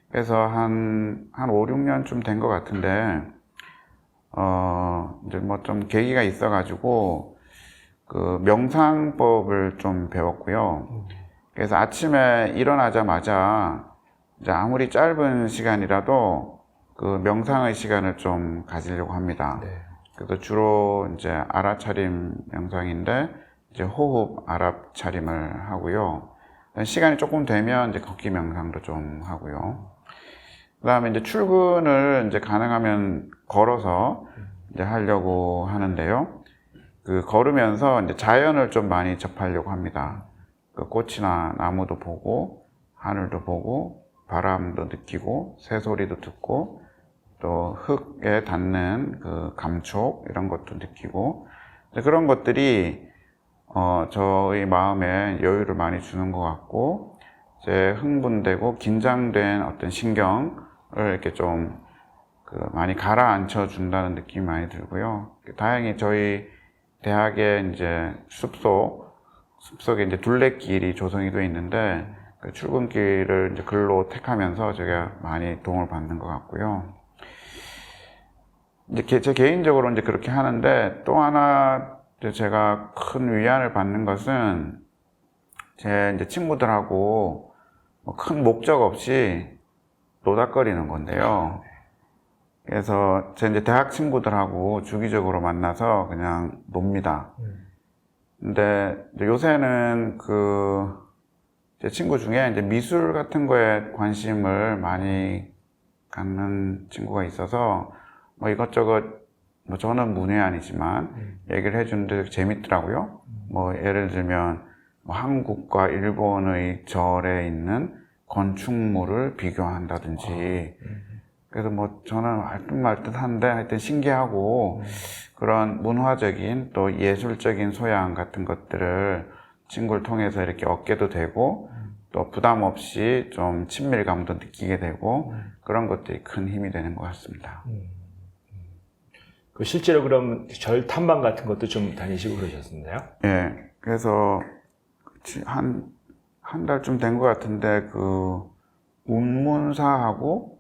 그래서 한 5, 6년쯤 된 것 같은데 이제 뭐 좀 계기가 있어가지고 그 명상법을 좀 배웠고요. 그래서 아침에 일어나자마자 이제 아무리 짧은 시간이라도 그 명상의 시간을 좀 가지려고 합니다. 네. 그래서 주로 이제 알아차림 명상인데 이제 호흡 알아차림을 하고요. 시간이 조금 되면 이제 걷기 명상도 좀 하고요. 그 다음에 이제 출근을 이제 가능하면 걸어서 이제 하려고 하는데요. 그 걸으면서 이제 자연을 좀 많이 접하려고 합니다. 그 꽃이나 나무도 보고, 하늘도 보고, 바람도 느끼고, 새소리도 듣고, 또 흙에 닿는 그 감촉, 이런 것도 느끼고, 그런 것들이, 저희 마음에 여유를 많이 주는 것 같고, 이제 흥분되고 긴장된 어떤 신경을 이렇게 좀 많이 가라앉혀 준다는 느낌이 많이 들고요. 다행히 저희 대학에 이제 숲속에 이제 둘레길이 조성이 되어 있는데, 그 출근길을 이제 글로 택하면서 제가 많이 도움을 받는 것 같고요. 이제 제 개인적으로 이제 그렇게 하는데, 또 하나 이제 제가 큰 위안을 받는 것은 제 이제 친구들하고 뭐 큰 목적 없이 노닥거리는 건데요. 그래서 제 이제 대학 친구들하고 주기적으로 만나서 그냥 놉니다. 근데 이제 요새는 제 친구 중에 이제 미술 같은 거에 관심을 많이 갖는 친구가 있어서 뭐 이것저것 뭐 저는 문외한이지만 얘기를 해주는데 재밌더라고요. 뭐 예를 들면 뭐 한국과 일본의 절에 있는 건축물을 비교한다든지. 그래서 뭐 저는 알듯말듯한데 하여튼 신기하고 그런 문화적인 또 예술적인 소양 같은 것들을 친구를 통해서 이렇게 얻게도 되고 또 부담 없이 좀 친밀감도 느끼게 되고 그런 것들이 큰 힘이 되는 것 같습니다. 그 실제로 그럼 절 탐방 같은 것도 좀 다니시고 그러셨나요? 예, 그래서 한 달쯤 된 것 같은데 운문사하고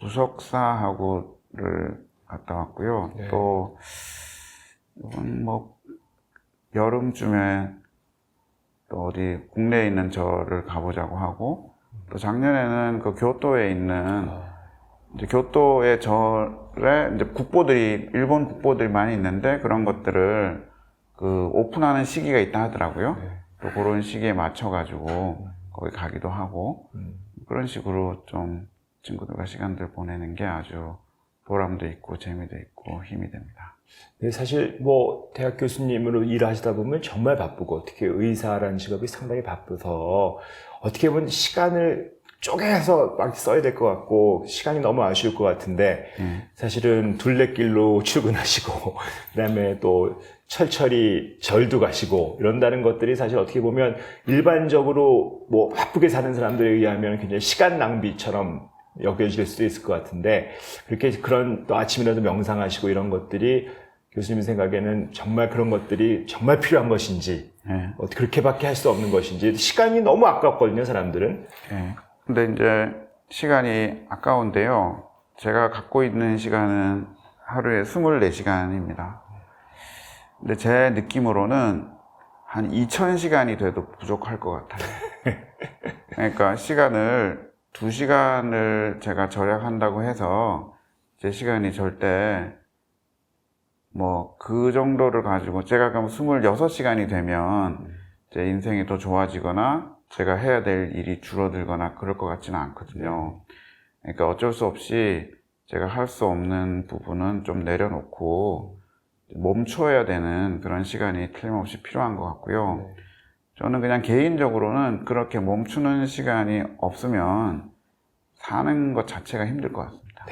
부석사하고를 갔다 왔고요. 네. 또 이번 뭐 여름쯤에 또 어디 국내에 있는 절을 가보자고 하고 또 작년에는 그 교토에 있는 이제 교토의 절에 이제 일본 국보들이 많이 있는데 그런 것들을 오픈하는 시기가 있다 하더라고요. 네. 또 그런 시기에 맞춰가지고 거기 가기도 하고 그런 식으로 좀 친구들과 시간들 보내는 게 아주 보람도 있고 재미도 있고 힘이 됩니다. 네, 사실 뭐 대학 교수님으로 일을 하시다 보면 정말 바쁘고 특히 의사라는 직업이 상당히 바빠서 어떻게 보면 시간을 쪼개서 막 써야 될 것 같고 시간이 너무 아쉬울 것 같은데 사실은 둘레길로 출근하시고 그다음에 또 철철이 절도 가시고 이런다는 것들이 사실 어떻게 보면 일반적으로 뭐 바쁘게 사는 사람들에 의하면 굉장히 시간 낭비처럼 여겨질 수도 있을 것 같은데 그렇게 그런 또 아침이라도 명상하시고 이런 것들이 교수님 생각에는 정말 그런 것들이 정말 필요한 것인지 어떻게 그렇게밖에 할 수 없는 것인지 시간이 너무 아깝거든요 사람들은. 네. 근데 이제 시간이 아까운데요. 제가 갖고 있는 시간은 하루에 24시간입니다. 근데 제 느낌으로는 한 2000시간이 돼도 부족할 것 같아요. 그러니까 시간을 2시간을 제가 절약한다고 해서 제 시간이 절대 뭐 그 정도를 가지고 제가 그럼 26시간이 되면 제 인생이 더 좋아지거나 제가 해야 될 일이 줄어들거나 그럴 것 같지는 않거든요. 그러니까 어쩔 수 없이 제가 할 수 없는 부분은 좀 내려놓고 멈춰야 되는 그런 시간이 틀림없이 필요한 것 같고요. 저는 그냥 개인적으로는 그렇게 멈추는 시간이 없으면 사는 것 자체가 힘들 것 같습니다.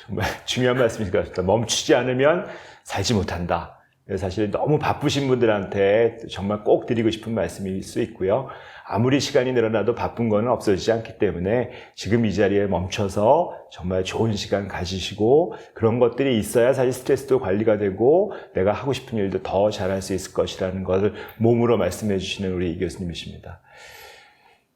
정말 중요한 말씀이신 것 같습니다. 멈추지 않으면 살지 못한다. 사실 너무 바쁘신 분들한테 정말 꼭 드리고 싶은 말씀일 수 있고요. 아무리 시간이 늘어나도 바쁜 거는 없어지지 않기 때문에 지금 이 자리에 멈춰서 정말 좋은 시간 가지시고 그런 것들이 있어야 사실 스트레스도 관리가 되고 내가 하고 싶은 일도 더 잘할 수 있을 것이라는 것을 몸으로 말씀해 주시는 우리 이 교수님이십니다.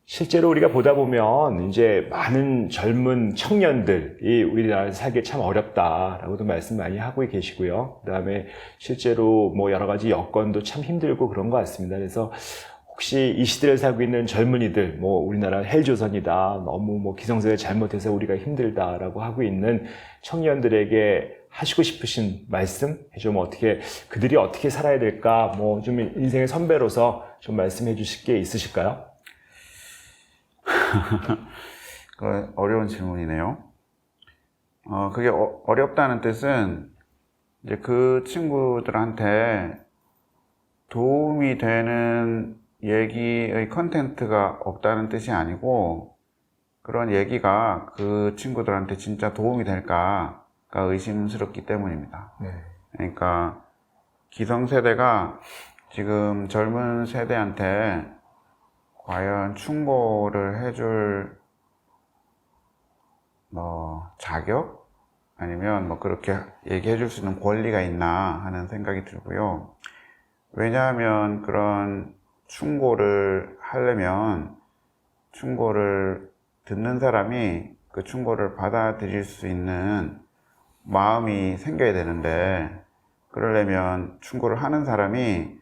실제로 우리가 보다 보면 이제 많은 젊은 청년들이 우리나라에서 살기 참 어렵다라고도 말씀 많이 하고 계시고요. 그다음에 실제로 뭐 여러 가지 여건도 참 힘들고 그런 것 같습니다. 그래서 혹시 이 시대를 살고 있는 젊은이들, 뭐 우리나라 헬조선이다, 너무 뭐 기성세대 잘못해서 우리가 힘들다라고 하고 있는 청년들에게 하시고 싶으신 말씀, 좀 어떻게 그들이 어떻게 살아야 될까, 뭐 좀 인생의 선배로서 좀 말씀해 주실 게 있으실까요? 그 어려운 질문이네요. 그게 어렵다는 뜻은 이제 그 친구들한테 도움이 되는 얘기의 컨텐츠가 없다는 뜻이 아니고 그런 얘기가 그 친구들한테 진짜 도움이 될까가 의심스럽기 때문입니다. 네. 그러니까 기성세대가 지금 젊은 세대한테 과연 충고를 해줄 자격? 아니면 그렇게 얘기해 줄 수 있는 권리가 있나 하는 생각이 들고요. 왜냐하면 그런 충고를 하려면 충고를 듣는 사람이 그 충고를 받아들일 수 있는 마음이 생겨야 되는데, 그러려면 충고를 하는 사람이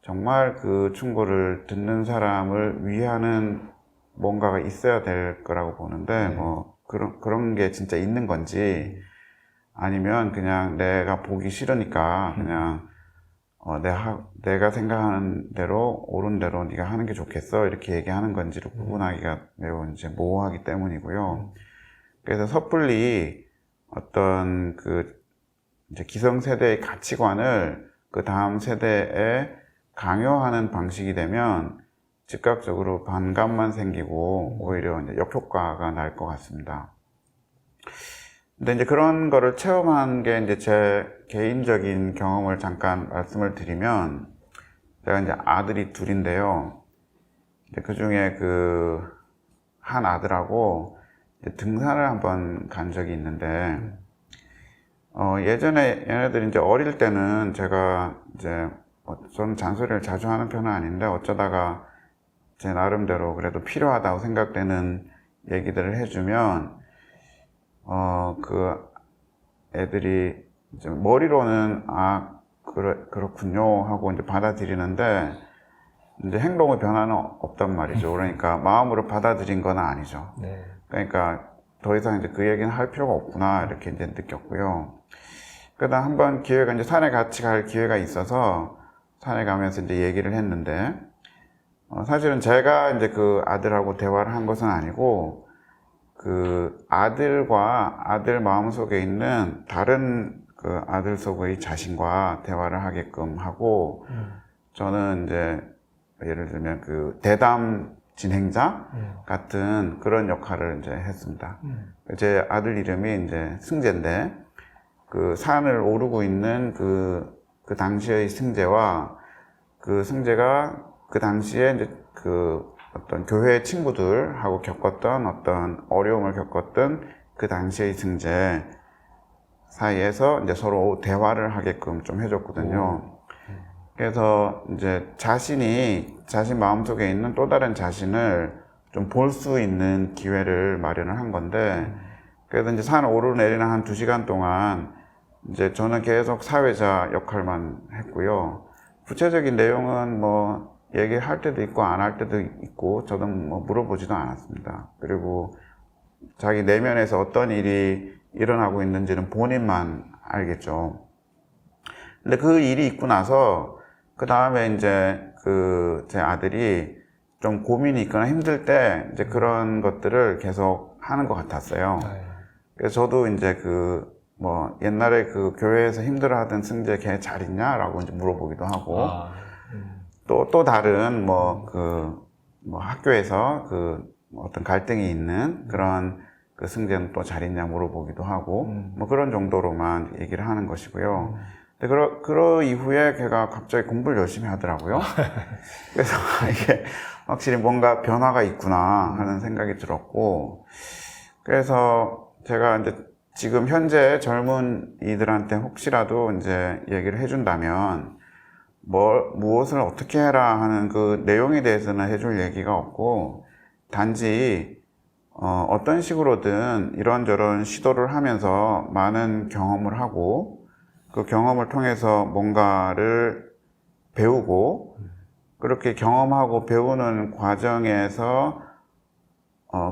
정말 그 충고를 듣는 사람을 위하는 뭔가가 있어야 될 거라고 보는데, 그런 게 진짜 있는 건지, 아니면 그냥 내가 보기 싫으니까 그냥 내가 생각하는 대로 옳은 대로 네가 하는 게 좋겠어 이렇게 얘기하는 건지를 구분하기가 매우 이제 모호하기 때문이고요. 그래서 섣불리 어떤 이제 기성세대의 가치관을 그 다음 세대에 강요하는 방식이 되면 즉각적으로 반감만 생기고 오히려 이제 역효과가 날 것 같습니다. 근데 이제 그런 거를 체험한 게 이제 제 개인적인 경험을 잠깐 말씀을 드리면, 제가 이제 아들이 둘인데요. 그 중에 한 아들하고 등산을 한번 간 적이 있는데, 예전에 얘네들이 이제 어릴 때는 제가 이제 저는 잔소리를 자주 하는 편은 아닌데 어쩌다가 제 나름대로 그래도 필요하다고 생각되는 얘기들을 해주면 애들이 이제 머리로는 그렇군요 하고 이제 받아들이는데 이제 행동의 변화는 없단 말이죠. 그러니까 마음으로 받아들인 건 아니죠. 네. 그러니까 더 이상 이제 그 얘기는 할 필요가 없구나 이렇게 이제 느꼈고요. 그러다 한번 이제 산에 같이 갈 기회가 있어서 산에 가면서 이제 얘기를 했는데, 사실은 제가 이제 그 아들하고 대화를 한 것은 아니고 그 아들과 아들 마음속에 있는 다른 그 아들 속의 자신과 대화를 하게끔 하고, 저는 이제 예를 들면 그 대담 진행자 같은 그런 역할을 이제 했습니다. 제 아들 이름이 이제 승재인데, 그 산을 오르고 있는 그 당시의 승재와 그 승재가 그 당시에 이제 어떤 교회 친구들하고 겪었던 어떤 어려움을 겪었던 그 당시의 승재 사이에서 이제 서로 대화를 하게끔 좀 해줬거든요. 그래서 이제 자신 마음속에 있는 또 다른 자신을 좀 볼 수 있는 기회를 마련을 한 건데, 그래서 이제 산 오르내리는 한 2시간 동안 이제 저는 계속 사회자 역할만 했고요. 구체적인 내용은 얘기할 때도 있고 안 할 때도 있고 저도 물어보지도 않았습니다. 그리고 자기 내면에서 어떤 일이 일어나고 있는지는 본인만 알겠죠. 근데 그 일이 있고 나서 그 다음에 이제 제 아들이 좀 고민이 있거나 힘들 때 이제 그런 것들을 계속 하는 것 같았어요. 그래서 저도 이제 옛날에 그 교회에서 힘들어하던 승재 걔 잘 있냐라고 이제 물어보기도 하고, 또 다른 학교에서 어떤 갈등이 있는 그런 그 승재는 또 잘 있냐 물어보기도 하고, 그런 정도로만 얘기를 하는 것이고요. 근데 그 이후에 걔가 갑자기 공부를 열심히 하더라고요. 그래서 이게 확실히 뭔가 변화가 있구나 하는 생각이 들었고, 그래서 제가 이제 지금 현재 젊은 이들한테 혹시라도 이제 얘기를 해준다면 무엇을 어떻게 해라 하는 그 내용에 대해서는 해줄 얘기가 없고, 단지 어떤 식으로든 이런저런 시도를 하면서 많은 경험을 하고 그 경험을 통해서 뭔가를 배우고, 그렇게 경험하고 배우는 과정에서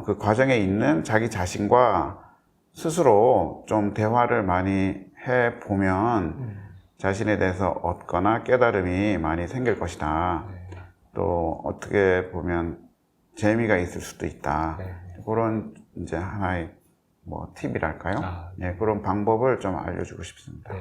그 과정에 있는 자기 자신과 스스로 좀 대화를 많이 해보면 자신에 대해서 얻거나 깨달음이 많이 생길 것이다. 또 어떻게 보면 재미가 있을 수도 있다. 그런 이제 하나의 뭐 팁이랄까요? 아. 예, 그런 방법을 좀 알려주고 싶습니다. 네.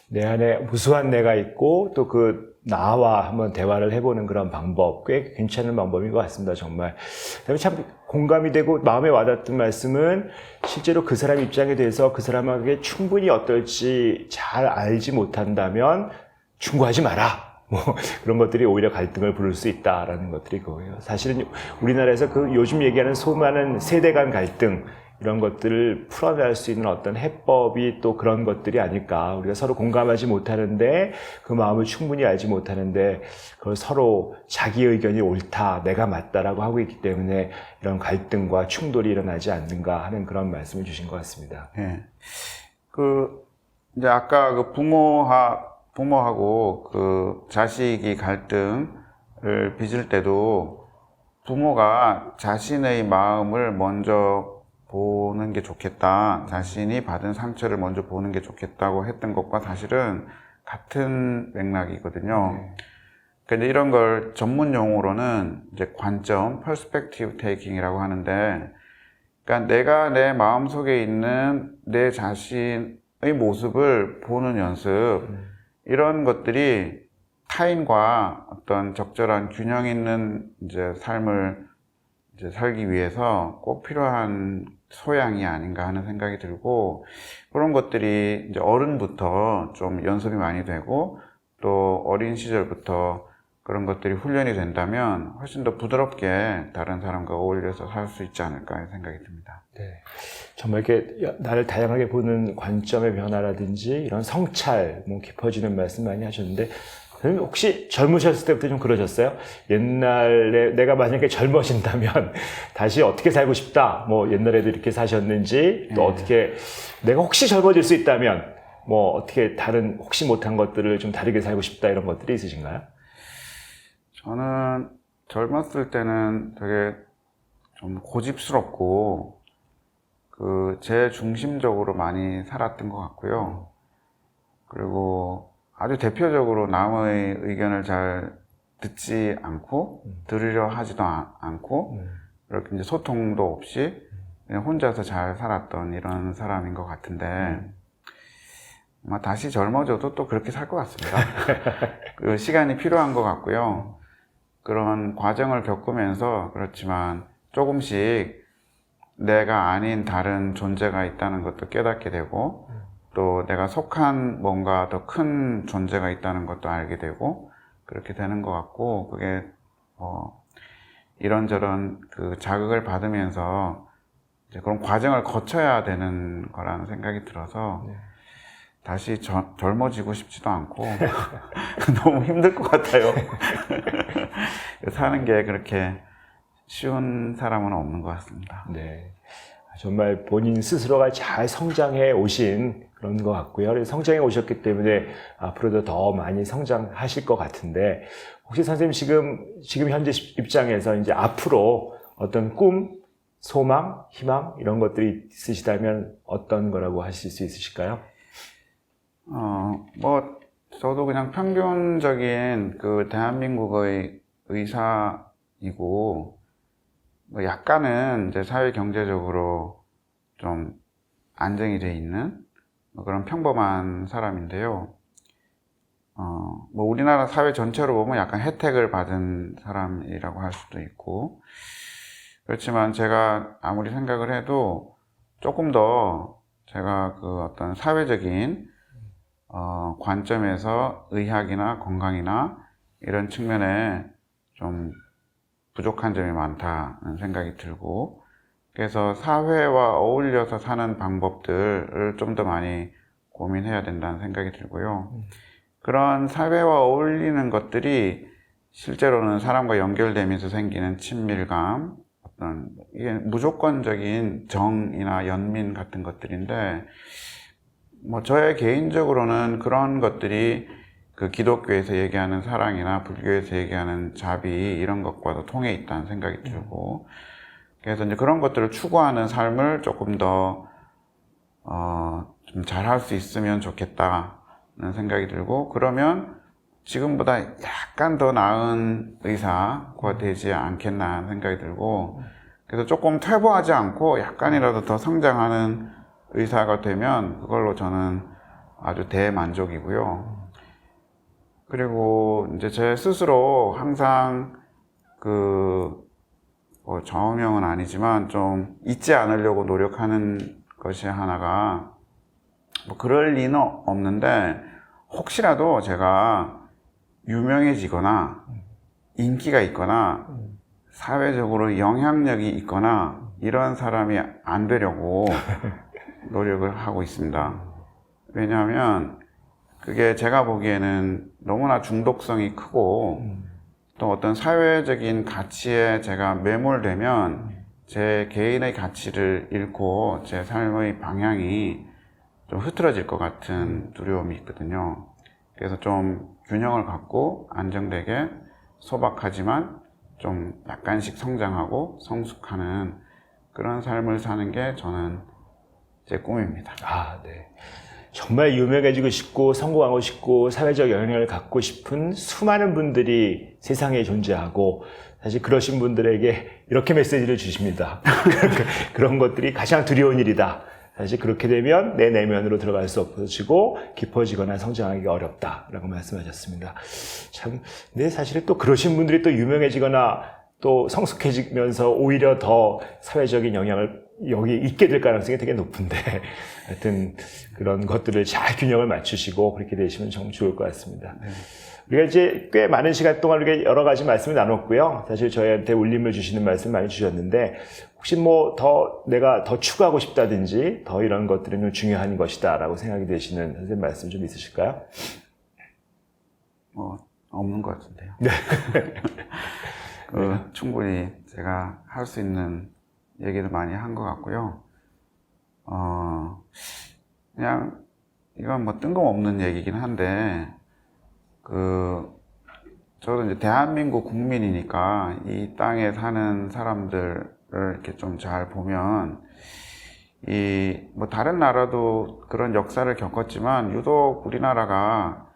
내 안에 무수한 내가 있고 또 그 나와 한번 대화를 해보는 그런 방법 꽤 괜찮은 방법인 것 같습니다. 정말. 그다음에 참 공감이 되고 마음에 와닿던 말씀은 실제로 그 사람 입장에 대해서 그 사람에게 충분히 어떨지 잘 알지 못한다면 충고하지 마라. 뭐 그런 것들이 오히려 갈등을 부를 수 있다라는 것들이 그거예요. 사실은 우리나라에서 그 요즘 얘기하는 소많은 세대 간 갈등 이런 것들을 풀어낼 수 있는 어떤 해법이 또 그런 것들이 아닐까. 우리가 서로 공감하지 못하는데 그 마음을 충분히 알지 못하는데 그걸 서로 자기 의견이 옳다, 내가 맞다라고 하고 있기 때문에 이런 갈등과 충돌이 일어나지 않는가 하는 그런 말씀을 주신 것 같습니다. 예. 이제 아까 그 부모하고 그 자식이 갈등을 빚을 때도 부모가 자신의 마음을 먼저 보는 게 좋겠다. 자신이 받은 상처를 먼저 보는 게 좋겠다고 했던 것과 사실은 같은 맥락이거든요. 근데 이런 걸 전문 용어로는 이제 관점, perspective taking이라고 하는데, 그러니까 내가 내 마음속에 있는 내 자신의 모습을 보는 연습, 이런 것들이 타인과 어떤 적절한 균형 있는 이제 삶을 이제 살기 위해서 꼭 필요한 소양이 아닌가 하는 생각이 들고, 그런 것들이 이제 어른부터 좀 연습이 많이 되고 또 어린 시절부터 그런 것들이 훈련이 된다면 훨씬 더 부드럽게 다른 사람과 어울려서 살 수 있지 않을까 하는 생각이 듭니다. 네. 정말 이렇게 나를 다양하게 보는 관점의 변화라든지 이런 성찰, 뭐 깊어지는 말씀 많이 하셨는데, 선생님 혹시 젊으셨을 때부터 좀 그러셨어요? 옛날에 내가 만약에 젊어진다면 다시 어떻게 살고 싶다. 뭐 옛날에도 이렇게 사셨는지 또 어떻게 내가 혹시 젊어질 수 있다면 뭐 어떻게 다른 혹시 못한 것들을 좀 다르게 살고 싶다 이런 것들이 있으신가요? 저는 젊었을 때는 되게 좀 고집스럽고 제 중심적으로 많이 살았던 것 같고요. 그리고 아주 대표적으로 남의 의견을 잘 듣지 않고 들으려 하지도 않고 이렇게 이제 소통도 없이 그냥 혼자서 잘 살았던 이런 사람인 것 같은데 아마 다시 젊어져도 또 그렇게 살 것 같습니다. 그 시간이 필요한 것 같고요. 그런 과정을 겪으면서 그렇지만 조금씩 내가 아닌 다른 존재가 있다는 것도 깨닫게 되고 또 내가 속한 뭔가 더 큰 존재가 있다는 것도 알게 되고 그렇게 되는 것 같고, 그게 이런저런 그 자극을 받으면서 이제 그런 과정을 거쳐야 되는 거라는 생각이 들어서 다시 젊어지고 싶지도 않고 너무 힘들 것 같아요. 사는 게 그렇게 쉬운 사람은 없는 것 같습니다. 네. 정말 본인 스스로가 잘 성장해 오신 그런 것 같고요. 그래서 성장해 오셨기 때문에 앞으로도 더 많이 성장하실 것 같은데, 혹시 선생님 지금 현재 입장에서 이제 앞으로 어떤 꿈, 소망, 희망 이런 것들이 있으시다면 어떤 거라고 하실 수 있으실까요? 저도 그냥 평균적인 그 대한민국의 의사이고, 약간은 이제 사회 경제적으로 좀 안정이 돼 있는 그런 평범한 사람인데요. 우리나라 사회 전체로 보면 약간 혜택을 받은 사람이라고 할 수도 있고, 그렇지만 제가 아무리 생각을 해도 조금 더 제가 그 어떤 사회적인 관점에서 의학이나 건강이나 이런 측면에 좀 부족한 점이 많다는 생각이 들고, 그래서 사회와 어울려서 사는 방법들을 좀 더 많이 고민해야 된다는 생각이 들고요. 그런 사회와 어울리는 것들이 실제로는 사람과 연결되면서 생기는 친밀감, 어떤 이게 무조건적인 정이나 연민 같은 것들인데, 저의 개인적으로는 그런 것들이 그 기독교에서 얘기하는 사랑이나 불교에서 얘기하는 자비 이런 것과도 통해 있다는 생각이 들고, 그래서 이제 그런 것들을 추구하는 삶을 조금 더 좀 잘할 수 있으면 좋겠다는 생각이 들고, 그러면 지금보다 약간 더 나은 의사가 되지 않겠나 하는 생각이 들고, 그래서 조금 퇴보하지 않고 약간이라도 더 성장하는 의사가 되면 그걸로 저는 아주 대만족이고요. 그리고 이제 제 스스로 항상 좌우명은 아니지만 좀 잊지 않으려고 노력하는 것이 하나가, 뭐 그럴 리는 없는데 혹시라도 제가 유명해지거나 인기가 있거나 사회적으로 영향력이 있거나 이런 사람이 안 되려고 노력을 하고 있습니다. 왜냐하면 그게 제가 보기에는 너무나 중독성이 크고 또 어떤 사회적인 가치에 제가 매몰되면 제 개인의 가치를 잃고 제 삶의 방향이 좀 흐트러질 것 같은 두려움이 있거든요. 그래서 좀 균형을 갖고 안정되게 소박하지만 좀 약간씩 성장하고 성숙하는 그런 삶을 사는 게 저는 제 꿈입니다. 아, 네. 정말 유명해지고 싶고 성공하고 싶고 사회적 영향을 갖고 싶은 수많은 분들이 세상에 존재하고, 사실 그러신 분들에게 이렇게 메시지를 주십니다. 그런 것들이 가장 두려운 일이다. 사실 그렇게 되면 내 내면으로 들어갈 수 없어지고 깊어지거나 성장하기가 어렵다라고 말씀하셨습니다. 참, 근데 사실 또 그러신 분들이 또 유명해지거나 또 성숙해지면서 오히려 더 사회적인 영향을 여기 있게 될 가능성이 되게 높은데, 하여튼 그런 것들을 잘 균형을 맞추시고 그렇게 되시면 정 좋을 것 같습니다. 네. 우리가 이제 꽤 많은 시간 동안 이렇게 여러 가지 말씀을 나눴고요. 사실 저희한테 울림을 주시는 말씀 많이 주셨는데, 혹시 뭐 내가 더 추구하고 싶다든지 더 이런 것들은 좀 중요한 것이다 라고 생각이 되시는 선생님 말씀 좀 있으실까요? 없는 것 같은데요. 네. 충분히 제가 할 수 있는 얘기를 많이 한 것 같고요. 그냥 이건 뭐 뜬금없는 얘기긴 한데, 저도 이제 대한민국 국민이니까 이 땅에 사는 사람들을 이렇게 좀 잘 보면, 뭐 다른 나라도 그런 역사를 겪었지만 유독 우리나라가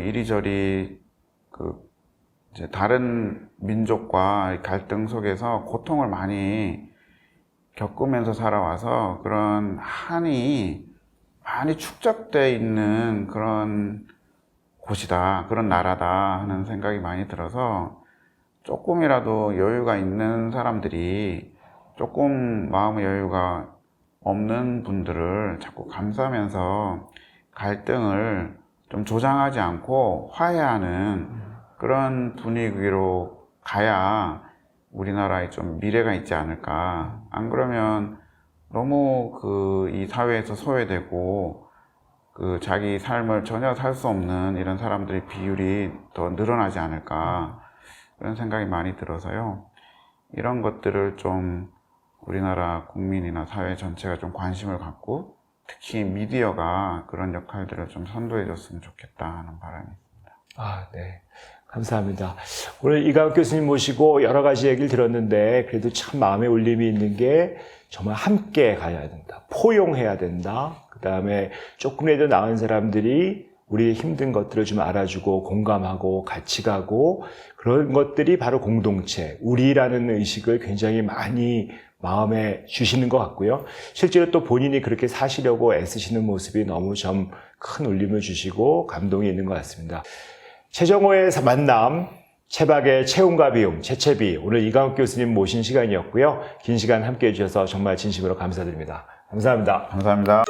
이리저리 이제 다른 민족과 갈등 속에서 고통을 많이 겪으면서 살아와서 그런 한이 많이 축적되어 있는 그런 곳이다, 그런 나라다 하는 생각이 많이 들어서, 조금이라도 여유가 있는 사람들이 조금 마음의 여유가 없는 분들을 자꾸 감싸면서 갈등을 좀 조장하지 않고 화해하는 그런 분위기로 가야 우리나라에 좀 미래가 있지 않을까. 안 그러면 너무 이 사회에서 소외되고 자기 삶을 전혀 살 수 없는 이런 사람들의 비율이 더 늘어나지 않을까, 그런 생각이 많이 들어서요. 이런 것들을 좀 우리나라 국민이나 사회 전체가 좀 관심을 갖고, 특히 미디어가 그런 역할들을 좀 선도해 줬으면 좋겠다 하는 바람이 있습니다. 아, 네. 감사합니다. 오늘 이강욱 교수님 모시고 여러 가지 얘기를 들었는데, 그래도 참 마음에 울림이 있는 게 정말 함께 가야 된다. 포용해야 된다. 그 다음에 조금이라도 나은 사람들이 우리의 힘든 것들을 좀 알아주고 공감하고 같이 가고, 그런 것들이 바로 공동체, 우리라는 의식을 굉장히 많이 마음에 주시는 것 같고요. 실제로 또 본인이 그렇게 사시려고 애쓰시는 모습이 너무 좀 큰 울림을 주시고 감동이 있는 것 같습니다. 최정호의 만남, 채박의 채움과 비움, 채채비, 오늘 이강욱 교수님 모신 시간이었고요. 긴 시간 함께해 주셔서 정말 진심으로 감사드립니다. 감사합니다. 감사합니다.